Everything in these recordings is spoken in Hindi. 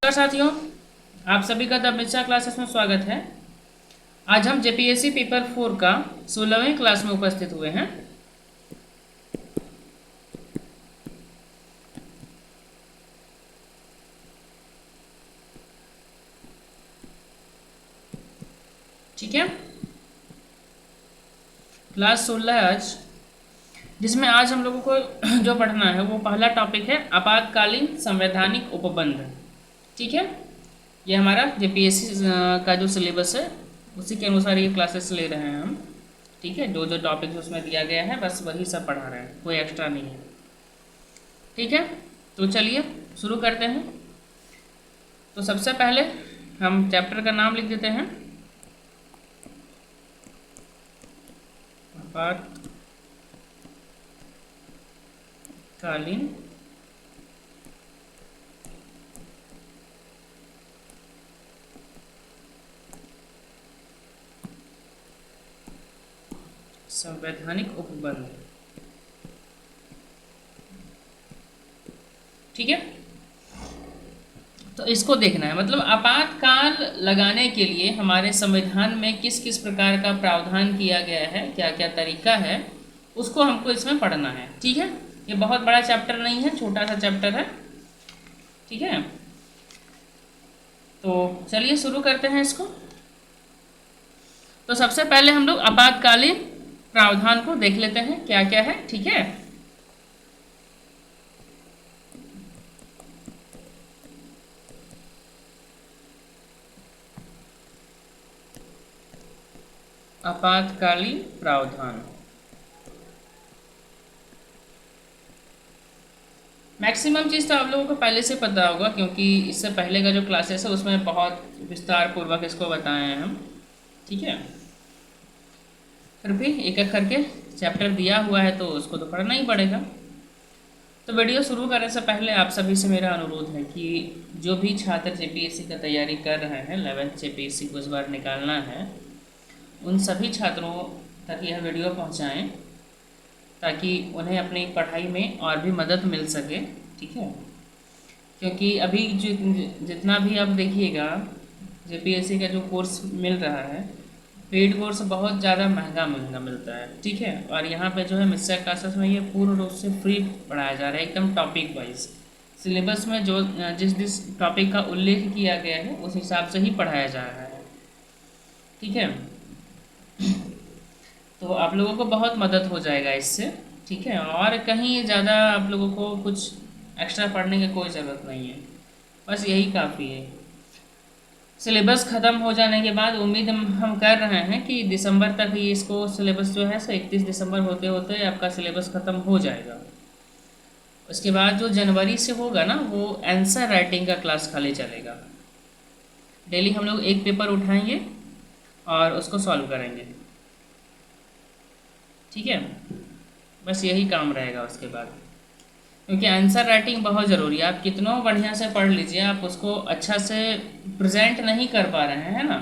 नमस्कार साथियों, आप सभी का द मिर्चा क्लासेस में स्वागत है। आज हम जेपीएससी पेपर 4 का 16वीं क्लास में उपस्थित हुए हैं। ठीक है, क्लास 16 है आज, जिसमें आज हम लोगों को जो पढ़ना है वो पहला टॉपिक है आपातकालीन संवैधानिक उपबंध। ठीक है, ये हमारा जेपीएससी का जो सिलेबस है उसी के अनुसार ये क्लासेस ले रहे हैं हम। ठीक है, जो जो टॉपिक्स उसमें दिया गया है बस वही सब पढ़ा रहे हैं, कोई एक्स्ट्रा नहीं है। ठीक है, तो चलिए शुरू करते हैं। तो सबसे पहले हम चैप्टर का नाम लिख देते हैं, आपातकालीन संवैधानिक उपबंध। ठीक है, तो इसको देखना है, मतलब आपातकाल लगाने के लिए हमारे संविधान में किस किस प्रकार का प्रावधान किया गया है, क्या क्या तरीका है, उसको हमको इसमें पढ़ना है। ठीक है, ये बहुत बड़ा चैप्टर नहीं है, छोटा सा चैप्टर है। ठीक है, तो चलिए शुरू करते हैं इसको। तो सबसे पहले हम लोग आपातकालीन प्रावधान को देख लेते हैं क्या क्या है। ठीक है, आपातकालीन प्रावधान मैक्सिमम चीज़ तो आप लोगों को पहले से पता होगा, क्योंकि इससे पहले का जो क्लासेस है उसमें बहुत विस्तार पूर्वक इसको बताए हैं हम। ठीक है, फिर भी एक एक करके चैप्टर दिया हुआ है तो उसको तो पढ़ना ही पड़ेगा। तो वीडियो शुरू करने से पहले आप सभी से मेरा अनुरोध है कि जो भी छात्र जेपीएससी का तैयारी कर रहे हैं, 11th जेपीएससी को इस बार निकालना है, उन सभी छात्रों तक यह वीडियो पहुंचाएं ताकि उन्हें अपनी पढ़ाई में और भी मदद मिल सके। ठीक है, क्योंकि अभी जितना भी आप देखिएगा जेपीएससी का जो कोर्स मिल रहा है, पेड कोर्स बहुत ज़्यादा महंगा महंगा मिलता है। ठीक है, और यहाँ पे जो है मिर्चा क्लासेस में ये पूर्ण रूप से फ्री पढ़ाया जा रहा है, एकदम टॉपिक वाइज। सिलेबस में जो जिस टॉपिक का उल्लेख किया गया है उस हिसाब से ही पढ़ाया जा रहा है। ठीक है, तो आप लोगों को बहुत मदद हो जाएगा इससे। ठीक है, और कहीं ज़्यादा आप लोगों को कुछ एक्स्ट्रा पढ़ने की कोई ज़रूरत नहीं है, बस यही काफ़ी है। सिलेबस ख़त्म हो जाने के बाद उम्मीद हम कर रहे हैं कि दिसंबर तक ही इसको सिलेबस जो है सो 31 दिसंबर होते होते आपका सिलेबस ख़त्म हो जाएगा। उसके बाद जो जनवरी से होगा ना, वो आंसर राइटिंग का क्लास खाली चलेगा। डेली हम लोग एक पेपर उठाएंगे और उसको सॉल्व करेंगे। ठीक है, बस यही काम रहेगा उसके बाद, क्योंकि आंसर राइटिंग बहुत ज़रूरी है। आप कितना बढ़िया से पढ़ लीजिए, आप उसको अच्छा से प्रेजेंट नहीं कर पा रहे हैं ना,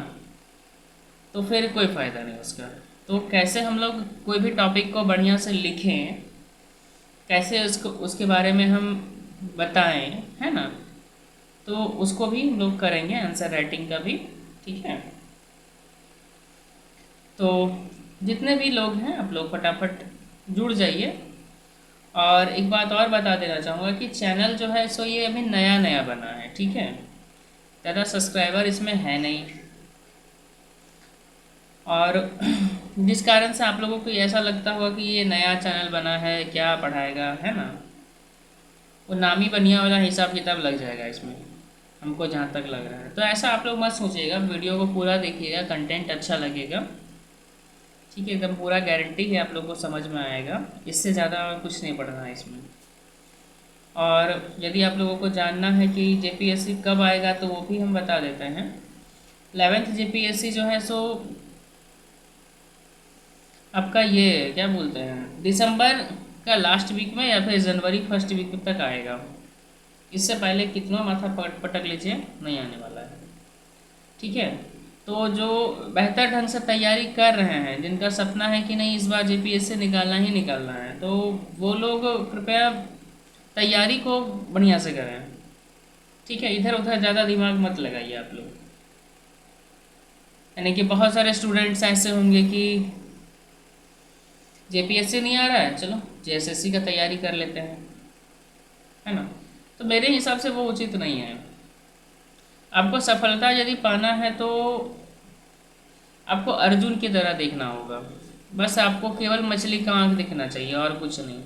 तो फिर कोई फ़ायदा नहीं उसका। तो कैसे हम लोग कोई भी टॉपिक को बढ़िया से लिखें, कैसे उसको उसके बारे में हम बताएं, है ना, तो उसको भी हम लोग करेंगे, आंसर राइटिंग का भी। ठीक है, तो जितने भी लोग हैं आप लोग फटाफट जुड़ जाइए। और एक बात और बता देना चाहूँगा कि चैनल जो है सो ये अभी नया नया बना है। ठीक है, ज़्यादा सब्सक्राइबर इसमें है नहीं, और जिस कारण से आप लोगों को ऐसा लगता होगा कि ये नया चैनल बना है, क्या पढ़ाएगा, है ना, वो नामी बनिया वाला हिसाब किताब लग जाएगा इसमें, हमको जहाँ तक लग रहा है। तो ऐसा आप लोग मत सोचिएगा, वीडियो को पूरा देखिएगा, कंटेंट अच्छा लगेगा। ठीक है, एकदम पूरा गारंटी है आप लोग को समझ में आएगा, इससे ज़्यादा कुछ नहीं पढ़ना है इसमें। और यदि आप लोगों को जानना है कि जेपीएससी कब आएगा तो वो भी हम बता देते हैं। 11th जेपीएससी जो है सो आपका ये क्या बोलते हैं, दिसंबर का लास्ट वीक में या फिर जनवरी फर्स्ट वीक तक आएगा। इससे पहले कितना माथा पटक लीजिए, नहीं आने वाला है। ठीक है, तो जो बेहतर ढंग से तैयारी कर रहे हैं, जिनका सपना है कि नहीं इस बार जेपीएससी निकालना ही निकालना है, तो वो लोग कृपया तैयारी को बढ़िया से करें। ठीक है, इधर उधर ज़्यादा दिमाग मत लगाइए आप लोग। यानी कि बहुत सारे स्टूडेंट्स ऐसे होंगे कि जेपीएससी नहीं आ रहा है, चलो जेएसएससी का तैयारी कर लेते हैं, है ना। तो मेरे हिसाब से वो उचित नहीं है। आपको सफलता यदि पाना है तो आपको अर्जुन की तरह देखना होगा। बस आपको केवल मछली का आँख दिखना चाहिए और कुछ नहीं।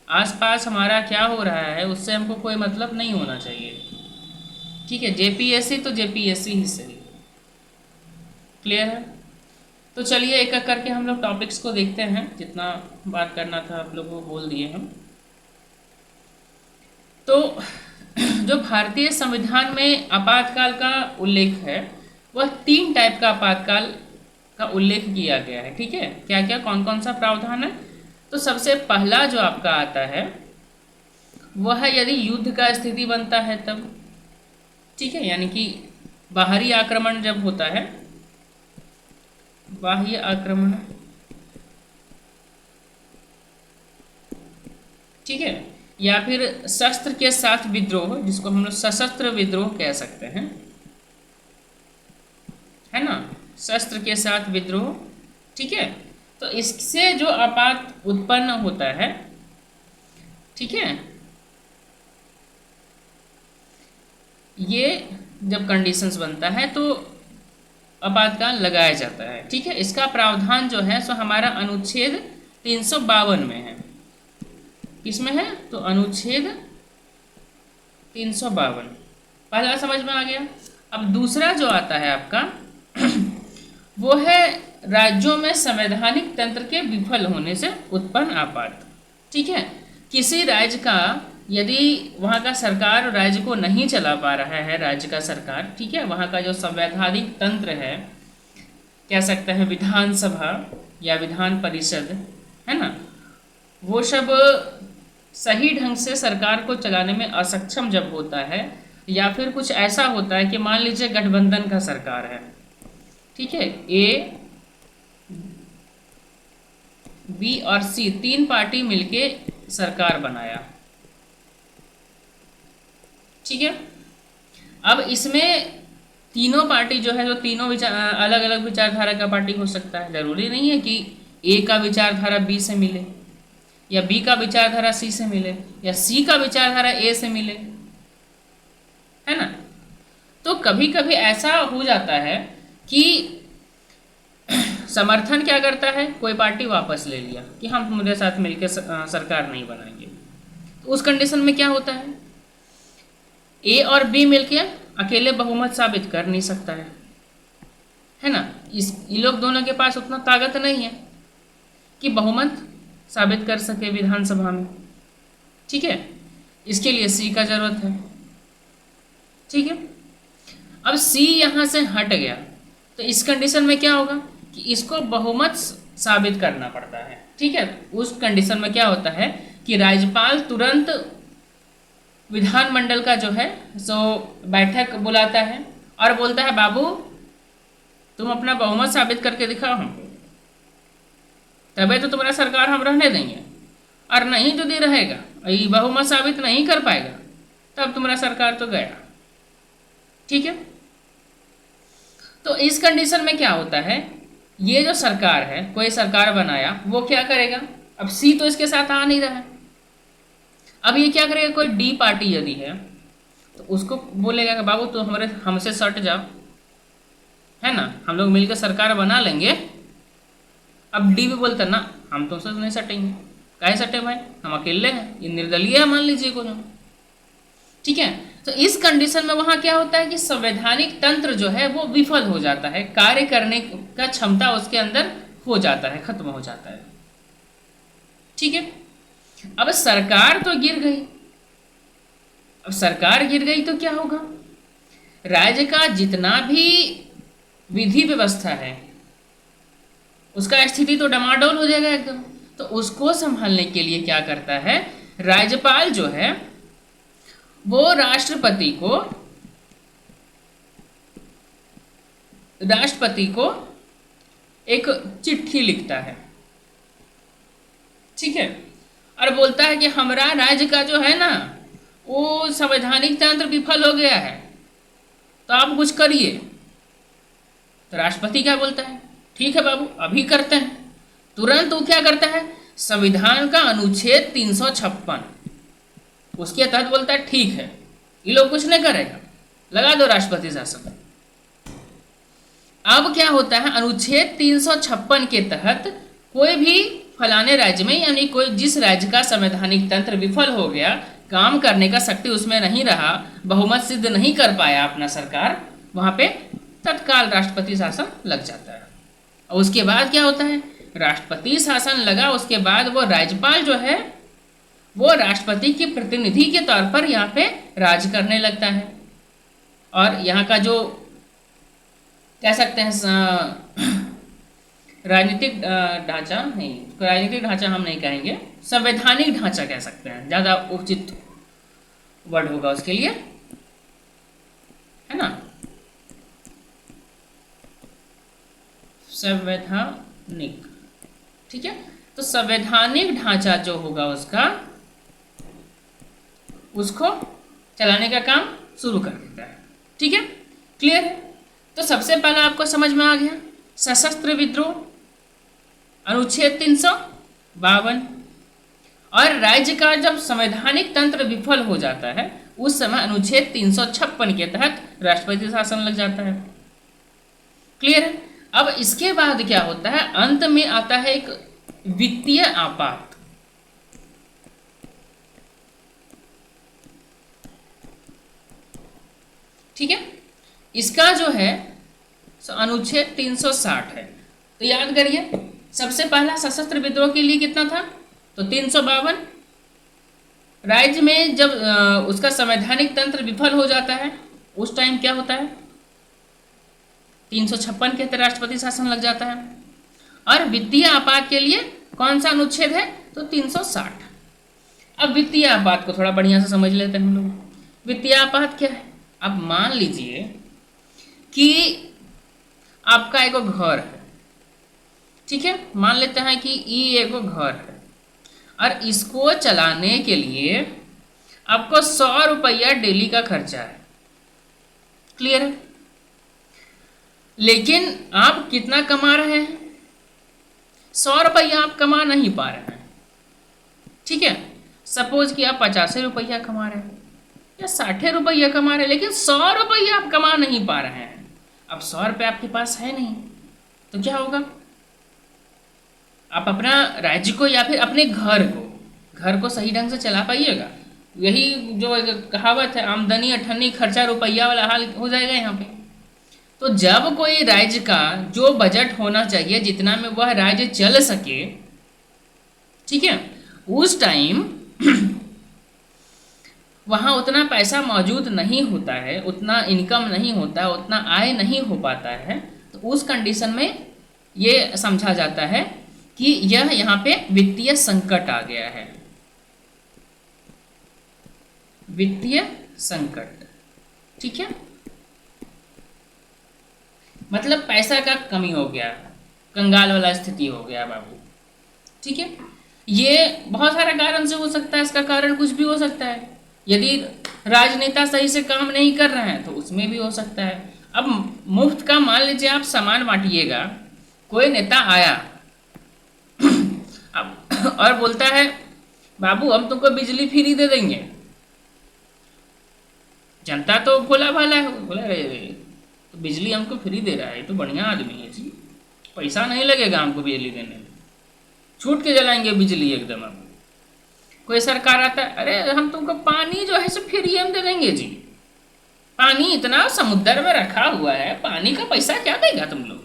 आसपास हमारा क्या हो रहा है उससे हमको कोई मतलब नहीं होना चाहिए। ठीक है, जेपीएससी तो जेपीएससी ही सही। क्लियर है? तो चलिए एक एक करके हम लोग टॉपिक्स को देखते हैं। जितना बात करना था आप लोगों को बोल दिए हम। तो जो भारतीय संविधान में आपातकाल का उल्लेख है वह 3 टाइप का आपातकाल का उल्लेख किया गया है। ठीक है, क्या क्या कौन कौन सा प्रावधान है? तो सबसे पहला जो आपका आता है वह है यदि युद्ध का स्थिति बनता है तब। ठीक है, यानी कि बाहरी आक्रमण जब होता है, बाह्य आक्रमण, ठीक है, या फिर शस्त्र के साथ विद्रोह, जिसको हम लोग सशस्त्र विद्रोह कह सकते हैं, है ना, शस्त्र के साथ विद्रोह। ठीक है, तो इससे जो आपात उत्पन्न होता है, ठीक है, ये जब कंडीशंस बनता है तो आपातकाल लगाया जाता है। ठीक है, इसका प्रावधान जो है सो हमारा अनुच्छेद 352 में है। किसमें है? तो अनुच्छेद 352। पहला समझ में आ गया। अब दूसरा जो आता है आपका वो है राज्यों में संवैधानिक तंत्र के विफल होने से उत्पन्न आपात। ठीक है, किसी राज्य का यदि वहाँ का सरकार राज्य को नहीं चला पा रहा है, राज्य का सरकार, ठीक है, वहाँ का जो संवैधानिक तंत्र है, कह सकते हैं विधानसभा या विधान परिषद, है ना, वो सब सही ढंग से सरकार को चलाने में असक्षम जब होता है, या फिर कुछ ऐसा होता है कि मान लीजिए गठबंधन का सरकार है, ठीक है, ए, बी और सी 3 पार्टी मिलके सरकार बनाया। ठीक है, अब इसमें तीनों पार्टी जो है, जो तीनों अलग अलग विचारधारा का पार्टी हो सकता है। जरूरी नहीं है कि ए का विचारधारा बी से मिले, या बी का विचारधारा सी से मिले, या सी का विचारधारा ए से मिले, है ना। तो कभी कभी ऐसा हो जाता है कि समर्थन क्या करता है, कोई पार्टी वापस ले लिया कि हम तुम्हारे साथ मिलकर सरकार नहीं बनाएंगे। तो उस कंडीशन में क्या होता है, ए और बी मिलके अकेले बहुमत साबित कर नहीं सकता है ना। इन लोग दोनों के पास उतना ताकत नहीं है कि बहुमत साबित कर सके विधानसभा में। ठीक है, इसके लिए सी का जरूरत है। ठीक है, अब सी यहाँ से हट गया तो इस कंडीशन में क्या होगा कि इसको बहुमत साबित करना पड़ता है। ठीक है, उस कंडीशन में क्या होता है कि राज्यपाल तुरंत विधानमंडल का जो है सो बैठक बुलाता है और बोलता है बाबू तुम अपना बहुमत साबित करके दिखाओ हमको, तभी तो तुम्हारा सरकार हम रहने देंगे, और नहीं यदि रहेगा ये बहुमत साबित नहीं कर पाएगा तब तुम्हारा सरकार तो गया। ठीक है, तो इस कंडीशन में क्या होता है, ये जो सरकार है, कोई सरकार बनाया, वो क्या करेगा, अब सी तो इसके साथ आ नहीं रहा है, अब ये क्या करेगा, कोई डी पार्टी यदि है तो उसको बोलेगा कि बाबू तो हमसे सट जाओ, है ना, हम लोग मिलकर सरकार बना लेंगे। अब डी भी बोलता ना हम तुमसे नहीं सटेंगे, काहे सटे भाई, हम अकेले हैं, ये निर्दलीय है मान लीजिए को। ठीक है, तो इस कंडीशन में वहां क्या होता है कि संवैधानिक तंत्र जो है वो विफल हो जाता है, कार्य करने का क्षमता उसके अंदर हो जाता है, खत्म हो जाता है। ठीक है, अब सरकार तो गिर गई, अब सरकार गिर गई तो क्या होगा, राज्य का जितना भी विधि व्यवस्था है उसका स्थिति तो डमाडोल हो जाएगा एकदम। तो उसको संभालने के लिए क्या करता है, राज्यपाल जो है वो राष्ट्रपति को एक चिट्ठी लिखता है। ठीक है, और बोलता है कि हमारा राज्य का जो है ना वो संवैधानिक तंत्र विफल हो गया है तो आप कुछ करिए। तो राष्ट्रपति क्या बोलता है, ठीक है बाबू अभी करते हैं। तुरंत वो क्या करता है, संविधान का अनुच्छेद 356 उसके तहत बोलता है ठीक है ये लोग कुछ नहीं करेगा, लगा दो राष्ट्रपति शासन। अब क्या होता है, अनुच्छेद 356 के तहत कोई भी फलाने राज्य में, यानी कोई जिस राज्य का संवैधानिक तंत्र विफल हो गया, काम करने का शक्ति उसमें नहीं रहा, बहुमत सिद्ध नहीं कर पाया अपना सरकार, वहां पे तत्काल राष्ट्रपति शासन लग जाता है। और उसके बाद क्या होता है, राष्ट्रपति शासन लगा, उसके बाद वो राज्यपाल जो है वो राष्ट्रपति के प्रतिनिधि के तौर पर यहाँ पे राज करने लगता है। और यहाँ का जो कह सकते हैं राजनीतिक ढांचा नहीं, राजनीतिक ढांचा हम नहीं कहेंगे, संवैधानिक ढांचा कह सकते हैं, ज़्यादा उचित वर्ड होगा उसके लिए, है ना। संवैधानिक, ठीक है। तो संवैधानिक ढांचा जो होगा उसको चलाने का काम शुरू कर देता है, ठीक है, क्लियर है। तो सबसे पहला आपको समझ में आ गया सशस्त्र विद्रोह अनुच्छेद 352। और राज्य का जब संवैधानिक तंत्र विफल हो जाता है उस समय अनुच्छेद 356 के तहत राष्ट्रपति शासन लग जाता है, क्लियर है। अब इसके बाद क्या होता है, अंत में आता है एक वित्तीय आपात। ठीक है, इसका जो है अनुच्छेद 360 है। तो याद करिए सबसे पहला सशस्त्र विद्रोह के लिए कितना था, तो 352। राज्य में जब उसका संवैधानिक तंत्र विफल हो जाता है उस टाइम क्या होता है, 356 के तहत राष्ट्रपति शासन लग जाता है। और वित्तीय आपात के लिए कौन सा अनुच्छेद है, तो 360। अब वित्तीय आपात को थोड़ा बढ़िया से समझ लेते हैं हम लोग। वित्तीय आपात क्या है, अब मान लीजिए कि आपका एक घर है, ठीक है, मान लेते हैं कि ये एक घर है और इसको चलाने के लिए आपको 100 रुपया डेली का खर्चा है, क्लियर है। लेकिन आप कितना कमा रहे हैं, 100 रुपया आप कमा नहीं पा रहे हैं, ठीक है। सपोज कि आप 85 रुपया कमा रहे हैं या 60 रुपया कमा रहे हैं, लेकिन 100 रुपया आप कमा नहीं पा रहे हैं। अब 100 रुपये आपके पास है नहीं तो क्या होगा, आप अपना राज्य को या फिर अपने घर को सही ढंग से चला पाइएगा। यही जो कहावत है, आमदनी अठन्नी खर्चा रुपया वाला हाल हो जाएगा यहाँ पे। तो जब कोई राज्य का जो बजट होना चाहिए जितना में वह राज्य चल सके, ठीक है, उस टाइम वहाँ उतना पैसा मौजूद नहीं होता है, उतना इनकम नहीं होता है, उतना आय नहीं हो पाता है। तो उस कंडीशन में ये समझा जाता है कि यह यहाँ पे वित्तीय संकट आ गया है, वित्तीय संकट, ठीक है। मतलब पैसा का कमी हो गया, कंगाल वाला स्थिति हो गया बाबू, ठीक है। ये बहुत सारे कारण से हो सकता है, इसका कारण कुछ भी हो सकता है। यदि राजनेता सही से काम नहीं कर रहे हैं तो उसमें भी हो सकता है। अब मुफ्त का मान लीजिए आप सामान बांटिएगा, कोई नेता आया अब और बोलता है बाबू हम तुमको बिजली फ्री दे देंगे। जनता तो भोला भाला है, बोला रे तो बिजली हमको फ्री दे रहा है, तो बढ़िया आदमी है जी, पैसा नहीं लगेगा हमको बिजली देने में, छूट के जलाएंगे बिजली एकदम। अब कोई सरकार आता है, अरे हम तुमको पानी जो है सो फ्री हम दे देंगे जी, पानी इतना समुद्र में रखा हुआ है, पानी का पैसा क्या देगा तुम लोग,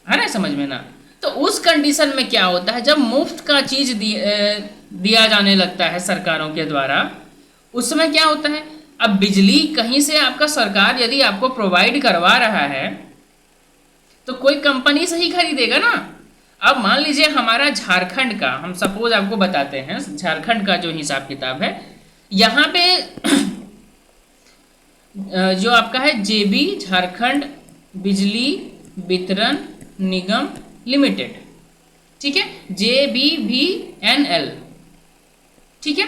है ना, समझ में ना। तो उस कंडीशन में क्या होता है, जब मुफ्त का चीज दिया जाने लगता है सरकारों के द्वारा, उस समय क्या होता है, अब बिजली कहीं से आपका सरकार यदि आपको प्रोवाइड करवा रहा है तो कोई कंपनी से ही खरीदेगा ना। अब मान लीजिए हमारा झारखंड का, हम सपोज आपको बताते हैं झारखंड का जो हिसाब किताब है, यहाँ पे जो आपका है जेबी झारखंड बिजली वितरण निगम लिमिटेड, ठीक है, JBVNL, ठीक है।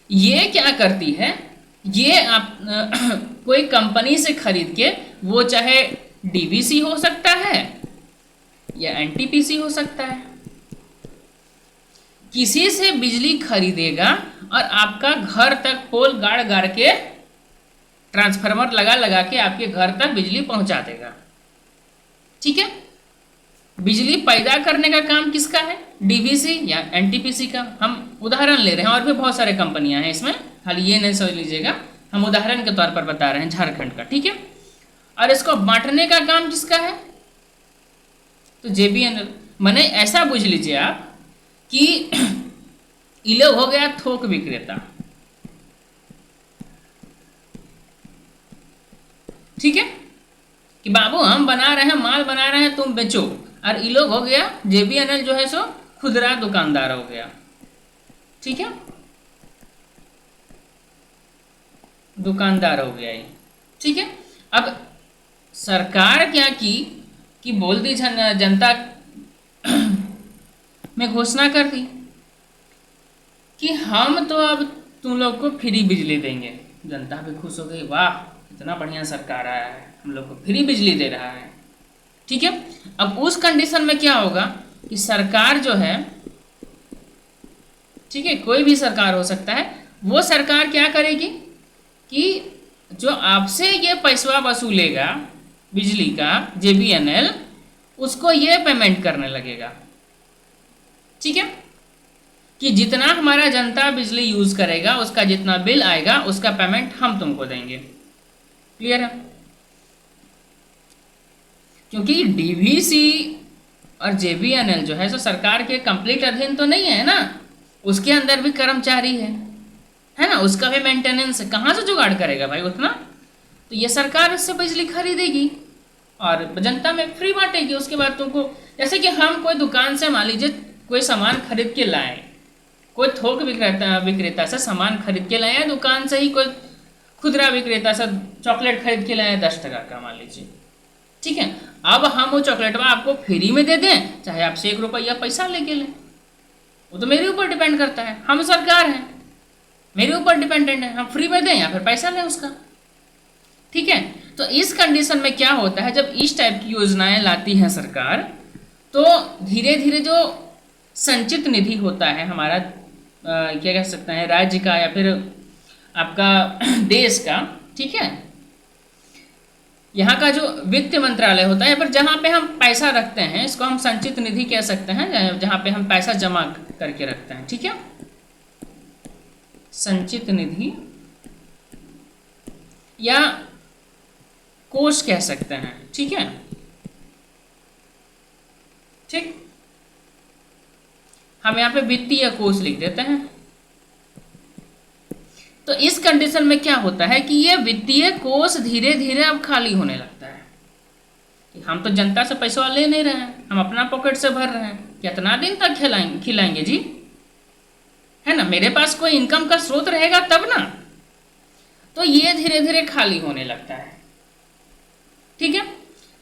ये क्या करती है, ये आप कोई कंपनी से खरीद के, वो चाहे डीवीसी हो सकता है या एनटीपीसी हो सकता है, किसी से बिजली खरीदेगा और आपका घर तक पोल गाड़ गाड़ के, ट्रांसफार्मर लगा लगा के आपके घर तक बिजली पहुंचा देगा। ठीक है, बिजली पैदा करने का काम किसका है, डीवीसी या एनटीपीसी का। हम उदाहरण ले रहे हैं, और भी बहुत सारे कंपनियां हैं इसमें, खाली ये नहीं समझ लीजिएगा, हम उदाहरण के तौर पर बता रहे हैं झारखंड का। ठीक है, और इसको बांटने का काम किसका है, तो जेबीएनएल। मैंने ऐसा बुझ लीजिए आप कि ये लोग हो गया थोक विक्रेता। ठीक है, कि बाबू हम बना रहे हैं, माल बना रहे हैं, तुम बेचो। और ये लोग हो गया जेबीएनएल जो है सो खुदरा दुकानदार हो गया। ठीक है, दुकानदार हो गया ये। ठीक है, अब सरकार क्या की कि बोल दी जनता में घोषणा कर दी कि हम तो अब तुम लोग को फ्री बिजली देंगे। जनता भी खुश हो गई, वाह इतना बढ़िया सरकार आया है, हम लोग को फ्री बिजली दे रहा है। ठीक है, अब उस कंडीशन में क्या होगा कि सरकार जो है, ठीक है, कोई भी सरकार हो सकता है, वो सरकार क्या करेगी कि जो आपसे ये पैसा वसूलेगा बिजली का जेबीएनएल, उसको ये पेमेंट करने लगेगा। ठीक है, कि जितना हमारा जनता बिजली यूज करेगा, उसका जितना बिल आएगा, उसका पेमेंट हम तुमको देंगे। क्लियर है, क्योंकि डीवीसी और जेबीएनएल जो है सो सरकार के कंप्लीट अधीन तो नहीं है ना, उसके अंदर भी कर्मचारी है ना, उसका भी मेंटेनेंस है, कहाँ से जुगाड़ करेगा भाई उतना। तो ये सरकार उससे बिजली खरीदेगी और जनता में फ्री बांटेगी। उसके बाद तुमको, जैसे कि हम कोई दुकान से मान लीजिए कोई सामान खरीद के लाए, कोई थोक विक्रेता से सामान खरीद के लाए, दुकान से ही कोई खुदरा विक्रेता से चॉकलेट खरीद के लाए 10 टका का मान लीजिए। ठीक है, अब हम वो चॉकलेट आपको फ्री में दे दें, चाहे आपसे 1 रुपया पैसा लेके लें, वो तो मेरे ऊपर डिपेंड करता है। हम सरकार हैं, मेरे ऊपर डिपेंडेंट है, हम फ्री में दें या फिर पैसा लें उसका। ठीक है, तो इस कंडीशन में क्या होता है, जब इस टाइप की योजनाएं लाती है सरकार, तो धीरे धीरे जो संचित निधि होता है हमारा, क्या कह सकते हैं, राज्य का या फिर आपका देश का, ठीक है, यहाँ का जो वित्त मंत्रालय होता है, पर जहाँ पे हम पैसा रखते हैं, इसको हम संचित निधि कह सकते हैं, जहाँ पे हम पैसा जमा करके रखते हैं। ठीक है, संचित निधि या कोष कह सकते हैं। ठीक है, ठीक, हम यहाँ पे वित्तीय कोष लिख देते हैं। तो इस कंडीशन में क्या होता है कि ये वित्तीय कोष धीरे धीरे अब खाली होने लगता है कि हम तो जनता से पैसा ले नहीं रहे हैं, हम अपना पॉकेट से भर रहे हैं, कितना दिन तक खिलाएंगे जी, है ना, मेरे पास कोई इनकम का स्रोत रहेगा तब ना। तो ये धीरे धीरे खाली होने लगता है। ठीक है,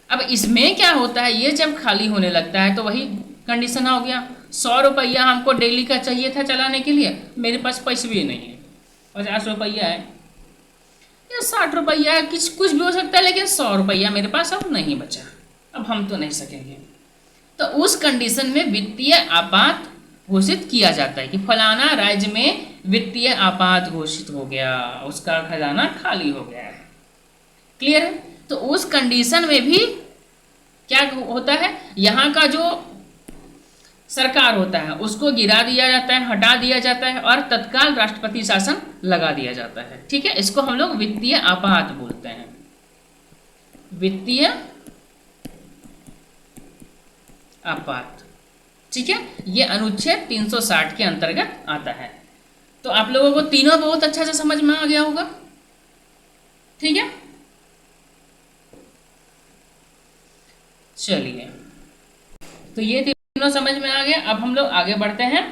अब इसमें क्या होता है, ये जब खाली होने लगता है तो वही कंडीशन हो गया, 100 रुपया हमको डेली का चाहिए था चलाने के लिए, मेरे पास पैसे भी नहीं है, 50 रुपया है या 60 रुपया, कुछ भी हो सकता है, लेकिन 100 रुपया मेरे पास अब नहीं बचा, अब हम तो नहीं सकेंगे। तो उस कंडीशन में वित्तीय आपात घोषित किया जाता है कि फलाना राज्य में वित्तीय आपात घोषित हो गया, उसका खजाना खाली हो गया है। क्लियर है, तो उस कंडीशन में भी क्या होता है, यहाँ का जो सरकार होता है उसको गिरा दिया जाता है, हटा दिया जाता है और तत्काल राष्ट्रपति शासन लगा दिया जाता है। ठीक है, इसको हम लोग वित्तीय आपात बोलते हैं, वित्तीय आपात। ठीक है, ये अनुच्छेद 360 के अंतर्गत आता है। तो आप लोगों को तीनों बहुत अच्छा से समझ में आ गया होगा। ठीक है, चलिए, तो ये तीनों समझ में आ गया। अब हम लोग आगे बढ़ते हैं,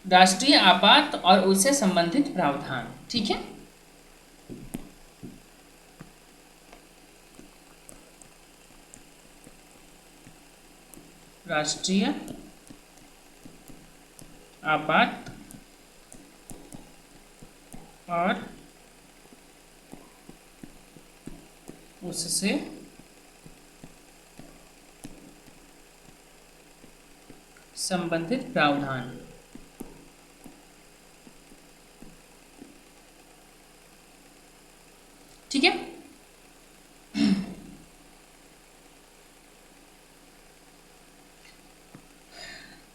राष्ट्रीय आपात और उससे संबंधित प्रावधान। ठीक है, राष्ट्रीय आपात और उससे संबंधित प्रावधान। ठीक है।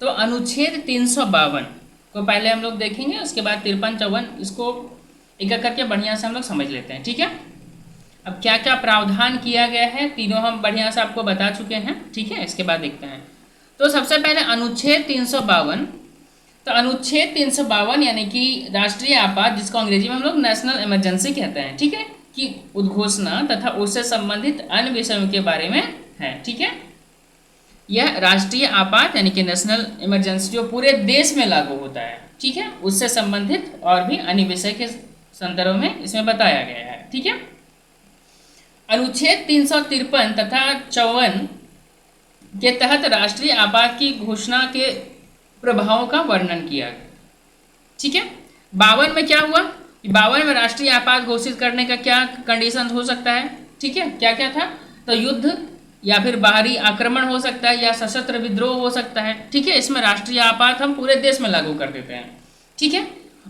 तो अनुच्छेद 352 को पहले हम लोग देखेंगे, उसके बाद 53, 54 इसको एक एक करके बढ़िया से हम लोग समझ लेते हैं। ठीक है। अब क्या क्या प्रावधान किया गया है तीनों हम बढ़िया से आपको बता चुके हैं। ठीक है, इसके बाद देखते हैं। तो सबसे पहले अनुच्छेद 352। तो अनुच्छेद 352 यानी कि राष्ट्रीय आपात, जिसको अंग्रेजी में हम लोग नेशनल इमरजेंसी कहते हैं। ठीक है, कि उद्घोषणा तथा उससे संबंधित अन्य विषयों के बारे में है। ठीक है, यह राष्ट्रीय आपात यानी कि नेशनल इमरजेंसी जो पूरे देश में लागू होता है। ठीक है, उससे संबंधित और भी अन्य विषय के संदर्भ में इसमें बताया गया है। ठीक है। अनुच्छेद 353 तथा 54 के तहत राष्ट्रीय आपात की घोषणा के प्रभावों का वर्णन किया गया। ठीक है। 52 में क्या हुआ? 52 में राष्ट्रीय आपात घोषित करने का क्या कंडीशन हो सकता है? ठीक है, क्या क्या था? तो युद्ध या फिर बाहरी आक्रमण हो सकता है या सशस्त्र विद्रोह हो सकता है। ठीक है, इसमें राष्ट्रीय आपात हम पूरे देश में लागू कर देते हैं। ठीक है।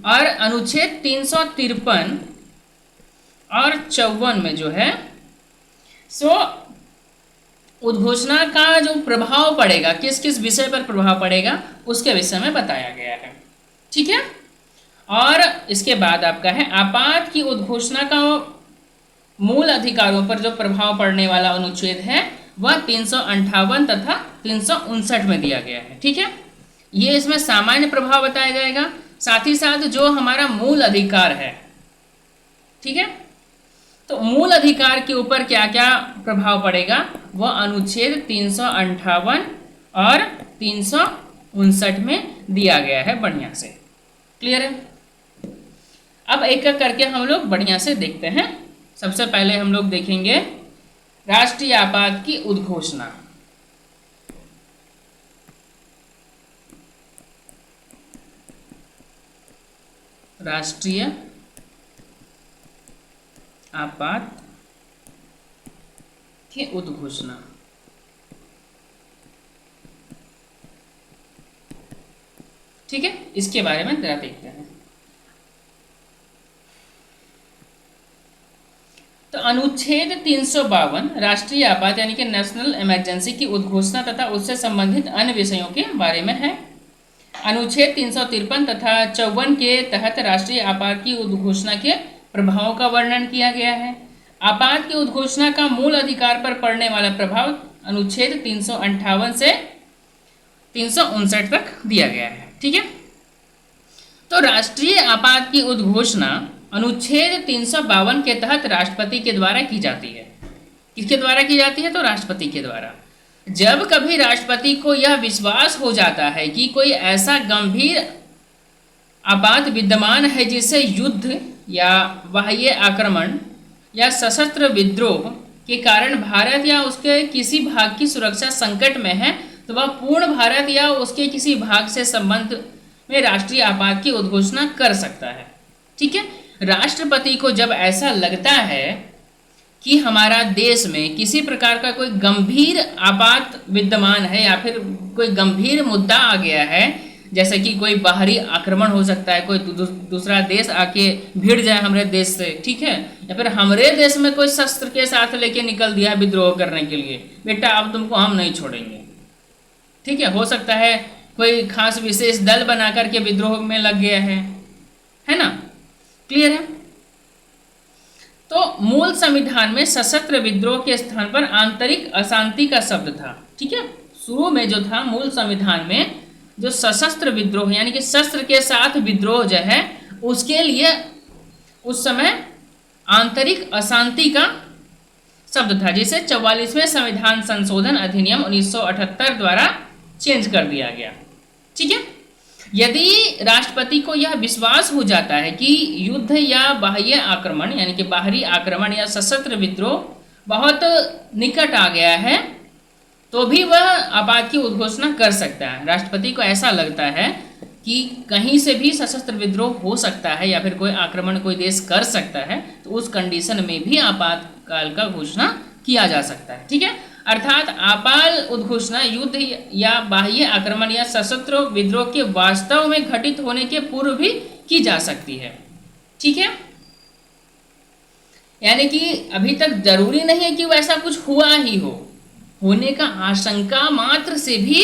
और अनुच्छेद 353 और 54 में जो है सो उद्घोषणा का जो प्रभाव पड़ेगा, किस किस विषय पर प्रभाव पड़ेगा उसके विषय में बताया गया है। ठीक है। और इसके बाद आपका है आपात की उद्घोषणा का मूल अधिकारों पर जो प्रभाव पड़ने वाला अनुच्छेद है वह 358 तथा 359 में दिया गया है। ठीक है, ये इसमें सामान्य प्रभाव बताया जाएगा, साथ ही साथ जो हमारा मूल अधिकार है। ठीक है, तो मूल अधिकार के ऊपर क्या क्या प्रभाव पड़ेगा वह अनुच्छेद 358 और 359 में दिया गया है। बढ़िया से क्लियर है। अब एक एक करके हम लोग बढ़िया से देखते हैं। सबसे पहले हम लोग देखेंगे राष्ट्रीय आपात की उद्घोषणा। राष्ट्रीय आपात की उद्घोषणा। ठीक है, इसके बारे में जरा देखते हैं। तो अनुच्छेद 352 राष्ट्रीय आपात यानी कि नेशनल इमरजेंसी की उद्घोषणा तथा उससे संबंधित अन्य विषयों के बारे में है। अनुच्छेद 353 तथा 54 के तहत राष्ट्रीय आपात की उद्घोषणा के प्रभावों का वर्णन किया गया है। आपात की उद्घोषणा का मूल अधिकार पर पड़ने वाला प्रभाव अनुच्छेद 358 से 359 तक दिया गया है। ठीक है, तो राष्ट्रीय आपात की उद्घोषणा अनुच्छेद 352 के तहत राष्ट्रपति के द्वारा की जाती है। किसके द्वारा की जाती है? तो राष्ट्रपति के द्वारा। जब कभी राष्ट्रपति को यह विश्वास हो जाता है कि कोई ऐसा गंभीर आपात विद्यमान है जिससे युद्ध या बाह्य आक्रमण या सशस्त्र विद्रोह के कारण भारत या उसके किसी भाग की सुरक्षा संकट में है, तो वह पूर्ण भारत या उसके किसी भाग से संबंध में राष्ट्रीय आपात की उद्घोषणा कर सकता है। ठीक है, राष्ट्रपति को जब ऐसा लगता है कि हमारा देश में किसी प्रकार का कोई गंभीर आपात विद्यमान है या फिर कोई गंभीर मुद्दा आ गया है, जैसे कि कोई बाहरी आक्रमण हो सकता है, कोई दूसरा देश आके भिड़ जाए हमारे देश से। ठीक है, या फिर हमारे देश में कोई शस्त्र के साथ लेके निकल दिया विद्रोह करने के लिए, बेटा अब तुमको हम नहीं छोड़ेंगे। ठीक है, हो सकता है कोई खास विशेष दल बना करके विद्रोह में लग गया है ना। क्लियर है। तो मूल संविधान में सशस्त्र विद्रोह के स्थान पर आंतरिक अशांति का शब्द था। ठीक है, शुरू में जो था मूल संविधान में जो सशस्त्र विद्रोह यानी कि शस्त्र के साथ विद्रोह जो है उसके लिए उस समय आंतरिक अशांति का शब्द था, जिसे 44वें संविधान संशोधन अधिनियम 1978 द्वारा चेंज कर दिया गया। ठीक है, यदि राष्ट्रपति को यह विश्वास हो जाता है कि युद्ध या बाह्य आक्रमण यानी कि बाहरी आक्रमण या सशस्त्र विद्रोह बहुत निकट आ गया है, तो भी वह आपात की उद्घोषणा कर सकता है। राष्ट्रपति को ऐसा लगता है कि कहीं से भी सशस्त्र विद्रोह हो सकता है या फिर कोई आक्रमण कोई देश कर सकता है, तो उस कंडीशन में भी आपातकाल का घोषणा किया जा सकता है। ठीक है, अर्थात आपात उद्घोषणा युद्ध या बाह्य आक्रमण या सशस्त्र विद्रोह के वास्तव में घटित होने के पूर्व भी की जा सकती है। ठीक है, यानी कि अभी तक जरूरी नहीं है कि वैसा कुछ हुआ ही हो, होने का आशंका मात्र से भी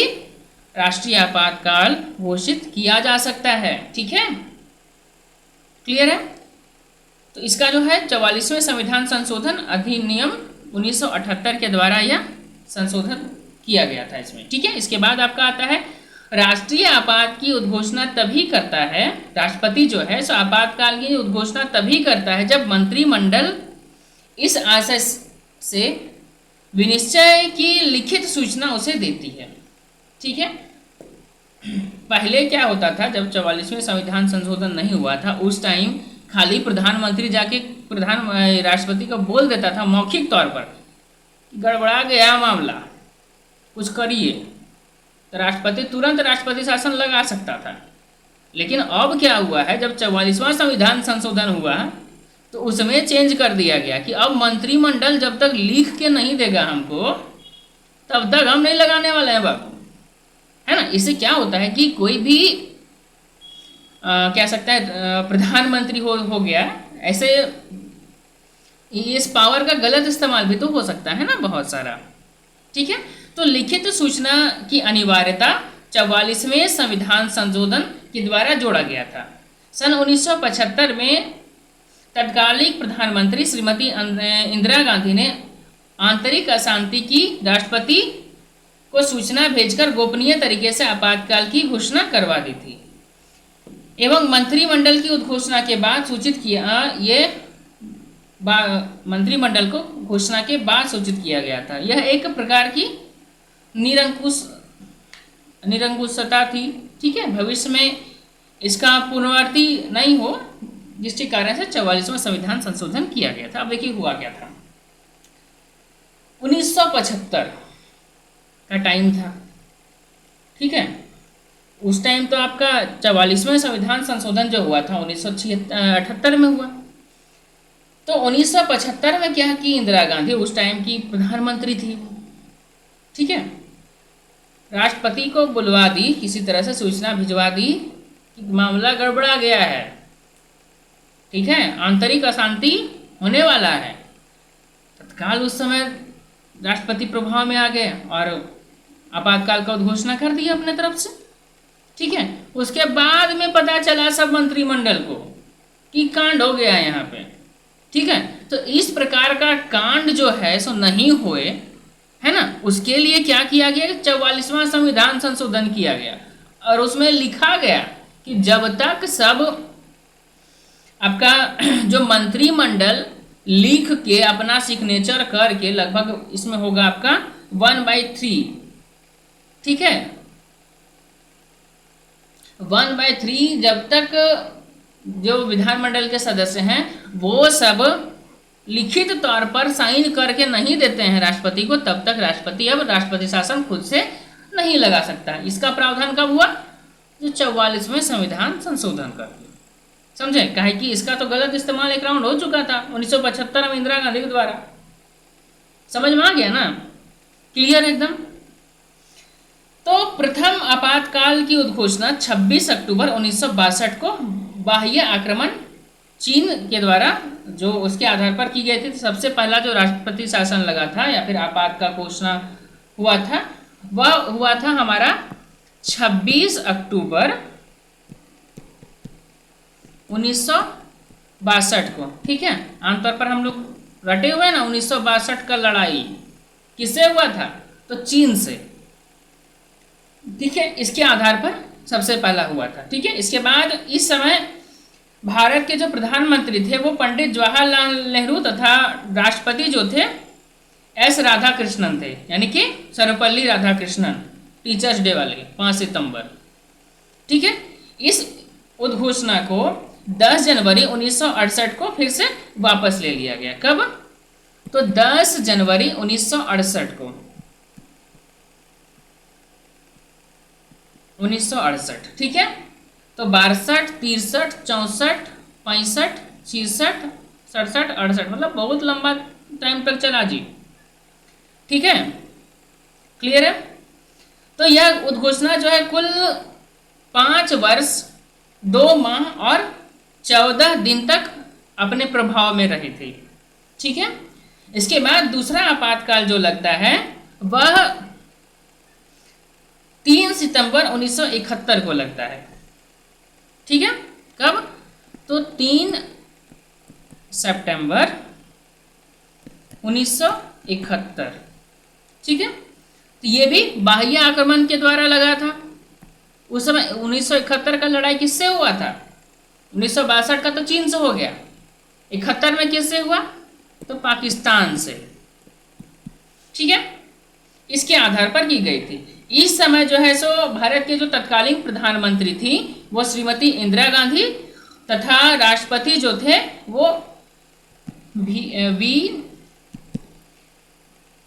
राष्ट्रीय आपातकाल घोषित किया जा सकता है। ठीक है, क्लियर है? तो इसका जो है 44वें संविधान संशोधन अधिनियम 1978 के द्वारा यह संशोधन किया गया था इसमें। ठीक है, इसके बाद आपका आता है राष्ट्रीय आपात की उद्घोषणा तभी करता है, राष्ट्रपति जो है सो आपातकाल की उद्घोषणा तभी करता है जब मंत्रिमंडल इस आशय से विनिश्चय की लिखित सूचना उसे देती है। ठीक है, पहले क्या होता था, जब 44वें संविधान संशोधन नहीं हुआ था उस टाइम खाली प्रधानमंत्री जाके राष्ट्रपति को बोल देता था मौखिक तौर पर, गड़बड़ा गया मामला, कुछ करिए, तो राष्ट्रपति तुरंत राष्ट्रपति शासन लगा सकता था। लेकिन अब क्या हुआ है, जब 44वां संविधान संशोधन हुआ तो उसमें चेंज कर दिया गया कि अब मंत्रिमंडल जब तक लिख के नहीं देगा हमको तब तक हम नहीं लगाने वाले हैं बाबू, है ना। इससे क्या होता है कि कोई भी कह सकता है प्रधानमंत्री हो गया, ऐसे इस पावर का गलत इस्तेमाल भी तो हो सकता है ना बहुत सारा। ठीक है, तो लिखित सूचना की अनिवार्यता 44वें संविधान संशोधन के द्वारा जोड़ा गया था। सन 1975 में तत्कालीन प्रधानमंत्री श्रीमती इंदिरा गांधी ने आंतरिक अशांति की राष्ट्रपति को सूचना भेजकर गोपनीय तरीके से आपातकाल की घोषणा करवा दी थी एवं मंत्रिमंडल की उद्घोषणा के बाद सूचित किया, मंत्रिमंडल को घोषणा के बाद सूचित किया गया था। यह एक प्रकार की निरंकुशता थी। ठीक है, भविष्य में इसका पुनरावृत्ति नहीं हो, जिसके कारण से 44वां संविधान संशोधन किया गया था। अब देखिए हुआ क्या था, 1975 का टाइम था। ठीक है, उस टाइम तो आपका 44वां संविधान संशोधन जो हुआ था 1978 में हुआ। तो 1975 में क्या की इंदिरा गांधी उस टाइम की प्रधानमंत्री थी। ठीक है, राष्ट्रपति को बुलवा दी, किसी तरह से सूचना भिजवा दी कि मामला गड़बड़ा गया है। ठीक है, आंतरिक अशांति होने वाला है। तत्काल उस समय राष्ट्रपति प्रभाव में आ गए और आपातकाल का उद्घोषणा कर दी अपने तरफ से। ठीक है, उसके बाद में पता चला सब मंत्रिमंडल को कि कांड हो गया यहाँ पे। ठीक है, तो इस प्रकार का कांड जो है सो नहीं होए, है ना, उसके लिए क्या किया गया कि 44वां संविधान संशोधन किया गया और उसमें लिखा गया कि जब तक सब आपका जो मंत्रिमंडल लिख के अपना सिग्नेचर करके, लगभग इसमें होगा आपका 1/3, ठीक है, 1/3 जब तक जो विधानमंडल के सदस्य हैं वो सब लिखित तौर पर साइन करके नहीं देते हैं राष्ट्रपति को, तब तक राष्ट्रपति अब राष्ट्रपति शासन खुद से नहीं लगा सकता। इसका प्रावधान कब हुआ, जो 44वें संविधान संशोधन कर, समझे, काहे कि इसका तो गलत इस्तेमाल एक राउंड हो चुका था 1975 में इंदिरा गांधी के द्वारा। समझ में आ गया ना, क्लियर एकदम। तो प्रथम आपातकाल की उद्घोषणा 26 अक्टूबर 1962 को बाह्य आक्रमण चीन के द्वारा जो उसके आधार पर की गई थी। सबसे पहला जो राष्ट्रपति शासन लगा था या फिर आपातकाल घोषणा हुआ था वह हुआ था हमारा 26 अक्टूबर 1962 को। ठीक है, आमतौर पर हम लोग रटे हुए ना 1962 का लड़ाई किससे हुआ था, तो चीन से। ठीक है, इसके आधार पर सबसे पहला हुआ था। ठीक है, इसके बाद इस समय भारत के जो प्रधानमंत्री थे वो पंडित जवाहरलाल नेहरू तथा राष्ट्रपति जो थे एस राधाकृष्णन थे, यानी कि सर्वपल्ली राधाकृष्णन, टीचर्स डे वाले 5 सितंबर। ठीक है, इस उद्घोषणा को 10 जनवरी 1968 को फिर से वापस ले लिया गया। कब, तो 10 जनवरी 1968 को, 1968। ठीक है, तो 62, 63, 64, 65, 66, 67, 68, मतलब बहुत लंबा टाइम तक चला जी। ठीक है, क्लियर है। तो यह उद्घोषणा जो है कुल 5 वर्ष 2 माह और 14 दिन तक अपने प्रभाव में रही थी। ठीक है, इसके बाद दूसरा आपातकाल जो लगता है वह 3 सितंबर 1971 को लगता है। ठीक है, कब? तो 3 सितंबर 1971। ठीक है, तो ये भी बाह्य आक्रमण के द्वारा लगा था। उस समय 1971 का लड़ाई किससे हुआ था? 1962 का तो चीन से हो गया, 71 में किससे हुआ? तो पाकिस्तान से। ठीक है, इसके आधार पर की गई थी। इस समय जो है सो भारत के जो तत्कालीन प्रधानमंत्री थी वो श्रीमती इंदिरा गांधी तथा राष्ट्रपति जो थे वो वी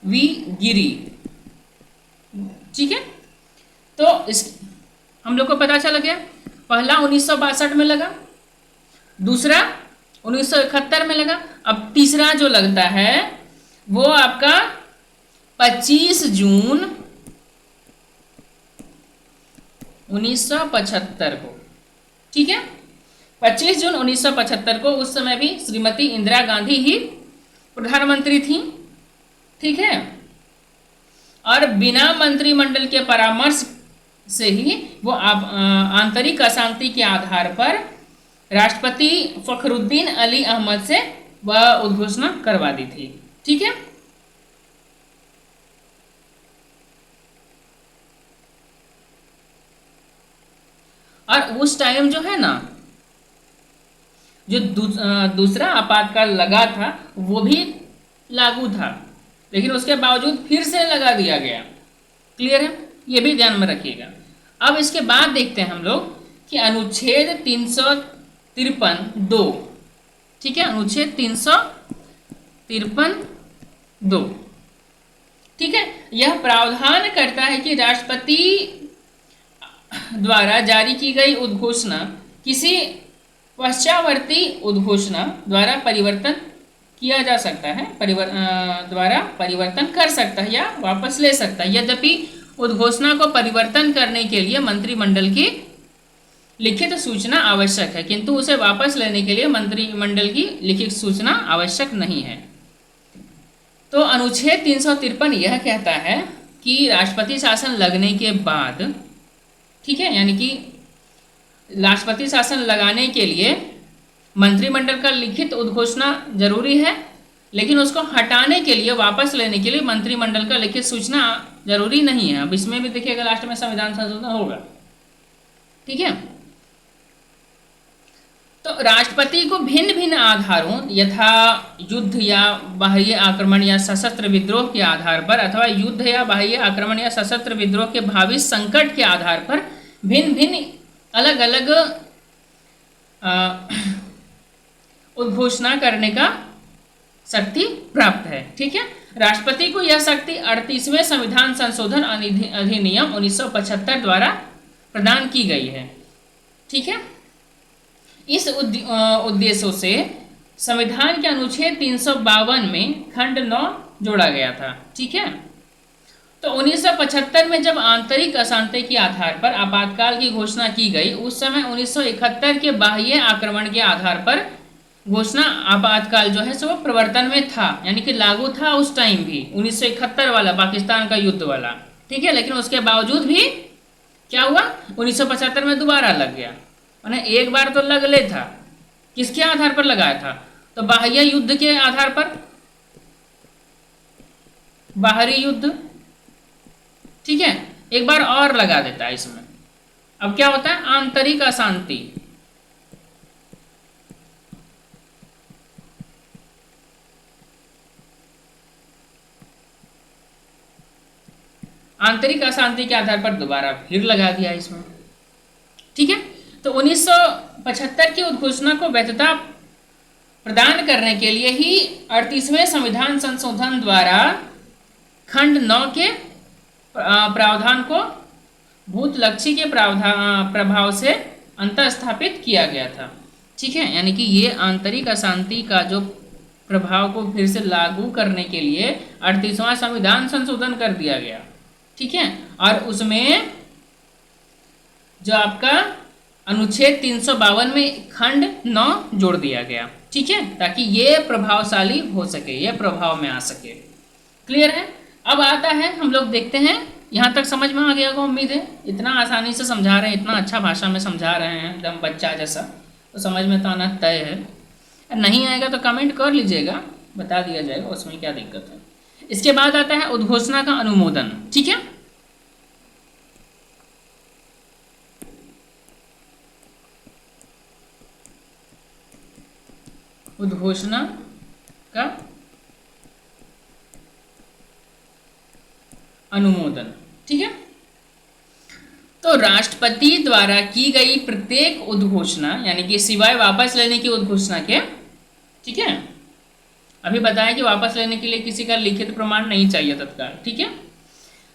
गिरी। ठीक है, तो इस हम लोग को पता चल गया, पहला 1962 में लगा, दूसरा 1971 में लगा, अब तीसरा जो लगता है वो आपका 25 जून 1975 को। ठीक है, 25 जून 1975 को, उस समय भी श्रीमती इंदिरा गांधी ही प्रधानमंत्री थी। ठीक है, और बिना मंत्रिमंडल के परामर्श से ही वो आंतरिक अशांति के आधार पर राष्ट्रपति फखरुद्दीन अली अहमद से वह उद्घोषणा करवा दी थी। ठीक है, और उस टाइम जो है ना, जो दूसरा आपातकाल लगा था वो भी लागू था, लेकिन उसके बावजूद फिर से लगा दिया गया। क्लियर है, ये भी ध्यान में रखिएगा। अब इसके बाद देखते हैं हम लोग कि अनुच्छेद 353(2). ठीक है, अनुच्छेद 353(2). ठीक है, यह प्रावधान करता है कि राष्ट्रपति द्वारा जारी की गई उद्घोषणा किसी पश्चावर्ती उद्घोषणा द्वारा परिवर्तन किया जा सकता है, द्वारा परिवर्तन कर सकता है या वापस ले सकता है। यद्यपि उद्घोषणा को परिवर्तन करने के लिए मंत्रिमंडल की लिखित सूचना आवश्यक है, किंतु उसे वापस लेने के लिए मंत्रिमंडल की लिखित सूचना आवश्यक नहीं है। तो अनुच्छेद 353 यह कहता है कि राष्ट्रपति शासन लगने के बाद, ठीक है, यानी कि राष्ट्रपति शासन लगाने के लिए मंत्रिमंडल का लिखित उद्घोषणा जरूरी है, लेकिन उसको हटाने के लिए, वापस लेने के लिए मंत्रिमंडल का लिखित सूचना जरूरी नहीं है। अब इसमें भी देखिएगा लास्ट में संविधान संशोधन होगा। ठीक है, तो राष्ट्रपति को भिन्न भिन्न आधारों यथा युद्ध या बाह्य आक्रमण या सशस्त्र विद्रोह के आधार पर, अथवा युद्ध या बाह्य आक्रमण या सशस्त्र विद्रोह के भावी संकट के आधार पर भिन्न भिन्न अलग अलग उद्घोषणा करने का शक्ति प्राप्त है। ठीक है, राष्ट्रपति को यह शक्ति 38वें संविधान संशोधन अधिनियम 1975 द्वारा प्रदान की गई है। ठीक है, इस उद्देश्यों से संविधान के अनुच्छेद 352 में खंड 9 जोड़ा गया था। ठीक है, तो 1975 में जब आंतरिक अशांति के आधार पर आपातकाल की घोषणा की गई, उस समय 1971 के बाह्य आक्रमण के आधार पर घोषणा आपातकाल जो है सो प्रवर्तन में था, यानी कि लागू था उस टाइम भी 1971 वाला, पाकिस्तान का युद्ध वाला। ठीक है, लेकिन उसके बावजूद भी क्या हुआ, 1975 में दोबारा लग गया। मैंने एक बार तो लग ले था, किसके आधार पर लगाया था? तो बाह्य युद्ध के आधार पर, बाहरी युद्ध। ठीक है, एक बार और लगा देता है इसमें। अब क्या होता है, आंतरिक अशांति। आंतरिक अशांति के आधार पर दोबारा फिर लगा दिया इसमें। ठीक है, तो 1975 की उद्घोषणा को वैधता प्रदान करने के लिए ही 38वें संविधान संशोधन द्वारा खंड 9 के प्रावधान को भूतलक्षी के प्रभाव से अंतर स्थापित किया गया था। ठीक है, यानी कि ये आंतरिक अशांति का जो प्रभाव को फिर से लागू करने के लिए 38वां संविधान संशोधन कर दिया गया। ठीक है, और उसमें जो आपका अनुच्छेद 352 में खंड 9 जोड़ दिया गया। ठीक है, ताकि ये प्रभावशाली हो सके, ये प्रभाव में आ सके। क्लियर है? अब आता है, हम लोग देखते हैं, यहाँ तक समझ में आ गया होगा उम्मीद है। इतना आसानी से समझा रहे हैं, इतना अच्छा भाषा में समझा रहे हैं, एकदम बच्चा जैसा, तो समझ में तो आना तय है। नहीं आएगा तो कमेंट कर लीजिएगा, बता दिया जाएगा, उसमें क्या दिक्कत है। इसके बाद आता है उद्घोषणा का अनुमोदन। ठीक है, उद्घोषणा का अनुमोदन। ठीक है, तो राष्ट्रपति द्वारा की गई प्रत्येक उद्घोषणा, यानी कि सिवाय वापस लेने की उद्घोषणा के, ठीक है, अभी बताया कि वापस लेने के लिए किसी का लिखित प्रमाण नहीं चाहिए तत्काल। ठीक है,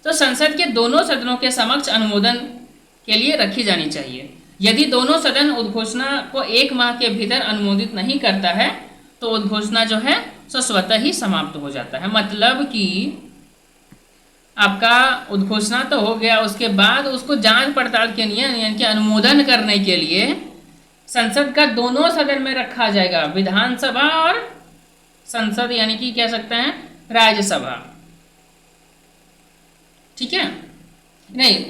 तो संसद के दोनों सदनों के समक्ष अनुमोदन के लिए रखी जानी चाहिए। यदि दोनों सदन उद्घोषणा को 1 माह के भीतर अनुमोदित नहीं करता है तो उद्घोषणा जो है सो स्वतः ही समाप्त हो जाता है। मतलब कि आपका उद्घोषणा तो हो गया, उसके बाद उसको जांच पड़ताल के लिए, यानी कि अनुमोदन करने के लिए संसद का दोनों सदन में रखा जाएगा, विधानसभा और संसद, यानी कि कह सकते हैं राज्यसभा। ठीक है, नहीं,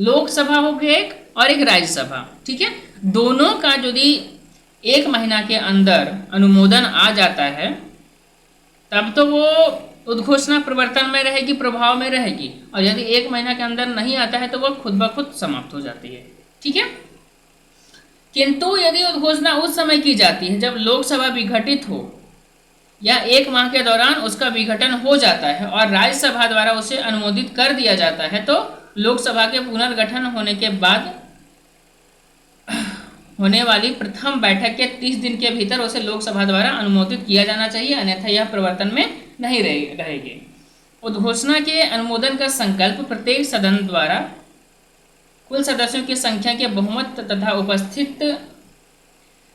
लोकसभा हो गई एक और एक राज्यसभा। ठीक है, दोनों का यदि 1 महीना के अंदर अनुमोदन आ जाता है तब तो वो उद्घोषणा प्रवर्तन में रहेगी, प्रभाव में रहेगी, और यदि 1 महीना के अंदर नहीं आता है तो वह खुद ब खुद समाप्त हो जाती है। ठीक है, किंतु यदि उद्घोषणा उस समय की जाती है जब लोकसभा विघटित हो या 1 माह के दौरान उसका विघटन हो जाता है और राज्यसभा द्वारा उसे अनुमोदित कर दिया जाता है, तो लोकसभा के पुनर्गठन होने के बाद होने वाली प्रथम बैठक के 30 दिन के भीतर उसे लोकसभा द्वारा अनुमोदित किया जाना चाहिए, अन्यथा यह प्रवर्तन में नहीं रहेगी। उद्घोषणा के अनुमोदन का संकल्प प्रत्येक सदन द्वारा कुल सदस्यों की संख्या के बहुमत तथा उपस्थित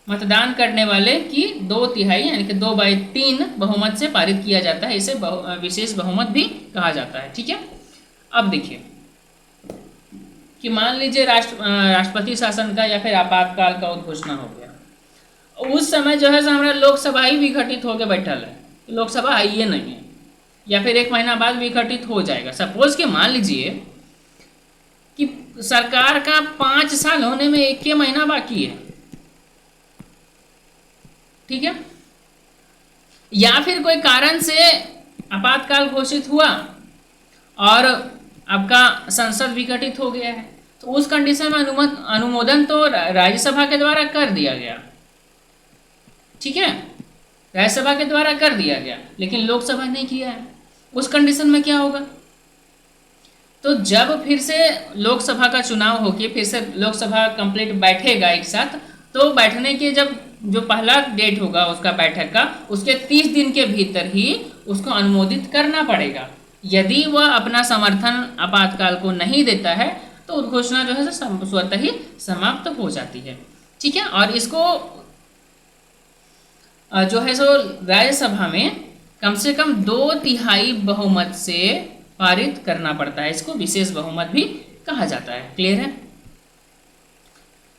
मतदान करने वाले की 2/3 यानी कि 2/3 बहुमत से पारित किया जाता है। इसे विशेष बहुमत भी कहा जाता है। ठीक है, अब देखिए कि मान लीजिए राष्ट्रपति शासन का या फिर आपातकाल का उद्घोषणा हो गया, उस समय जो है हमारा लोकसभा ही विघटित होकर बैठल है, लोकसभा आई ही नहीं है, या फिर 1 महीना बाद विघटित हो जाएगा। सपोज कि मान लीजिए कि सरकार का 5 साल होने में 1 महीना बाकी है। ठीक है, या फिर कोई कारण से आपातकाल घोषित हुआ और आपका संसद विघटित हो गया है, तो उस कंडीशन में अनुमोदन तो राज्यसभा के द्वारा कर दिया गया। ठीक है, राज्यसभा के द्वारा कर दिया गया, लेकिन लोकसभा ने किया है। उस कंडीशन में क्या होगा? तो जब फिर से लोकसभा का चुनाव होके फिर से लोकसभा कंप्लीट बैठेगा एक साथ, तो बैठने के जब जो पहला डेट होगा उसका बैठक का, उसके 30 दिन के भीतर ही उसको अनुमोदित करना पड़ेगा। यदि वह अपना समर्थन आपातकाल को नहीं देता है तो उद्घोषणा जो है स्वतः ही समाप्त हो जाती है। ठीक है, और इसको जो है सो राज्यसभा में कम से कम 2/3 बहुमत से पारित करना पड़ता है। इसको विशेष बहुमत भी कहा जाता है। क्लियर है?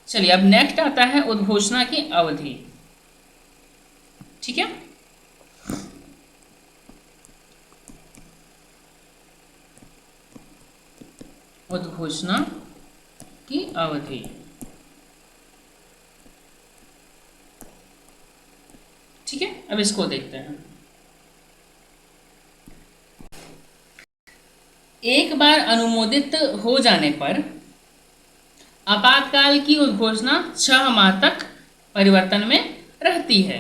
चलिए, अब नेक्स्ट आता है उद्घोषणा की अवधि। ठीक है, उद्घोषणा की अवधि। ठीक है, अब इसको देखते हैं। एक बार अनुमोदित हो जाने पर आपातकाल की उद्घोषणा 6 माह तक परिवर्तन में रहती है।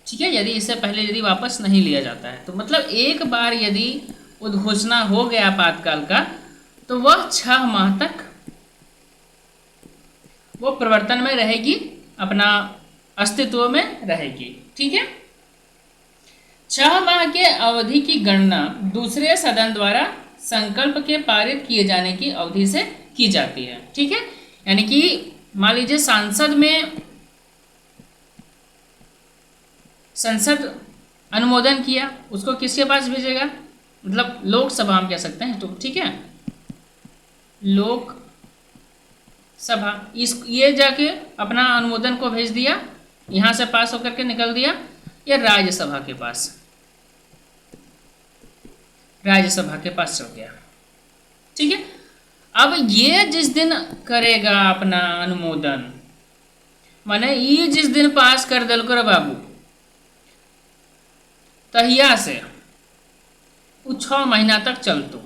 ठीक है, यदि इससे पहले यदि वापस नहीं लिया जाता है तो मतलब एक बार यदि उद्घोषणा हो गया आपातकाल का तो वह 6 माह तक वो प्रवर्तन में रहेगी, अपना अस्तित्व में रहेगी। ठीक है, 6 माह के अवधि की गणना दूसरे सदन द्वारा संकल्प के पारित किए जाने की अवधि से की जाती है। ठीक है, यानी कि मान लीजिए संसद अनुमोदन किया, उसको किसके पास भेजेगा, मतलब लोकसभा हम कह सकते हैं, तो ठीक है, लोकसभा ये जाके अपना अनुमोदन को भेज दिया, यहाँ से पास होकर के निकल दिया, या राज्यसभा के पास चल गया। ठीक है, अब ये जिस दिन करेगा अपना अनुमोदन, माने ये जिस दिन पास कर दिलको रे बाबू, तहिया से वो 6 महीना तक चलतो।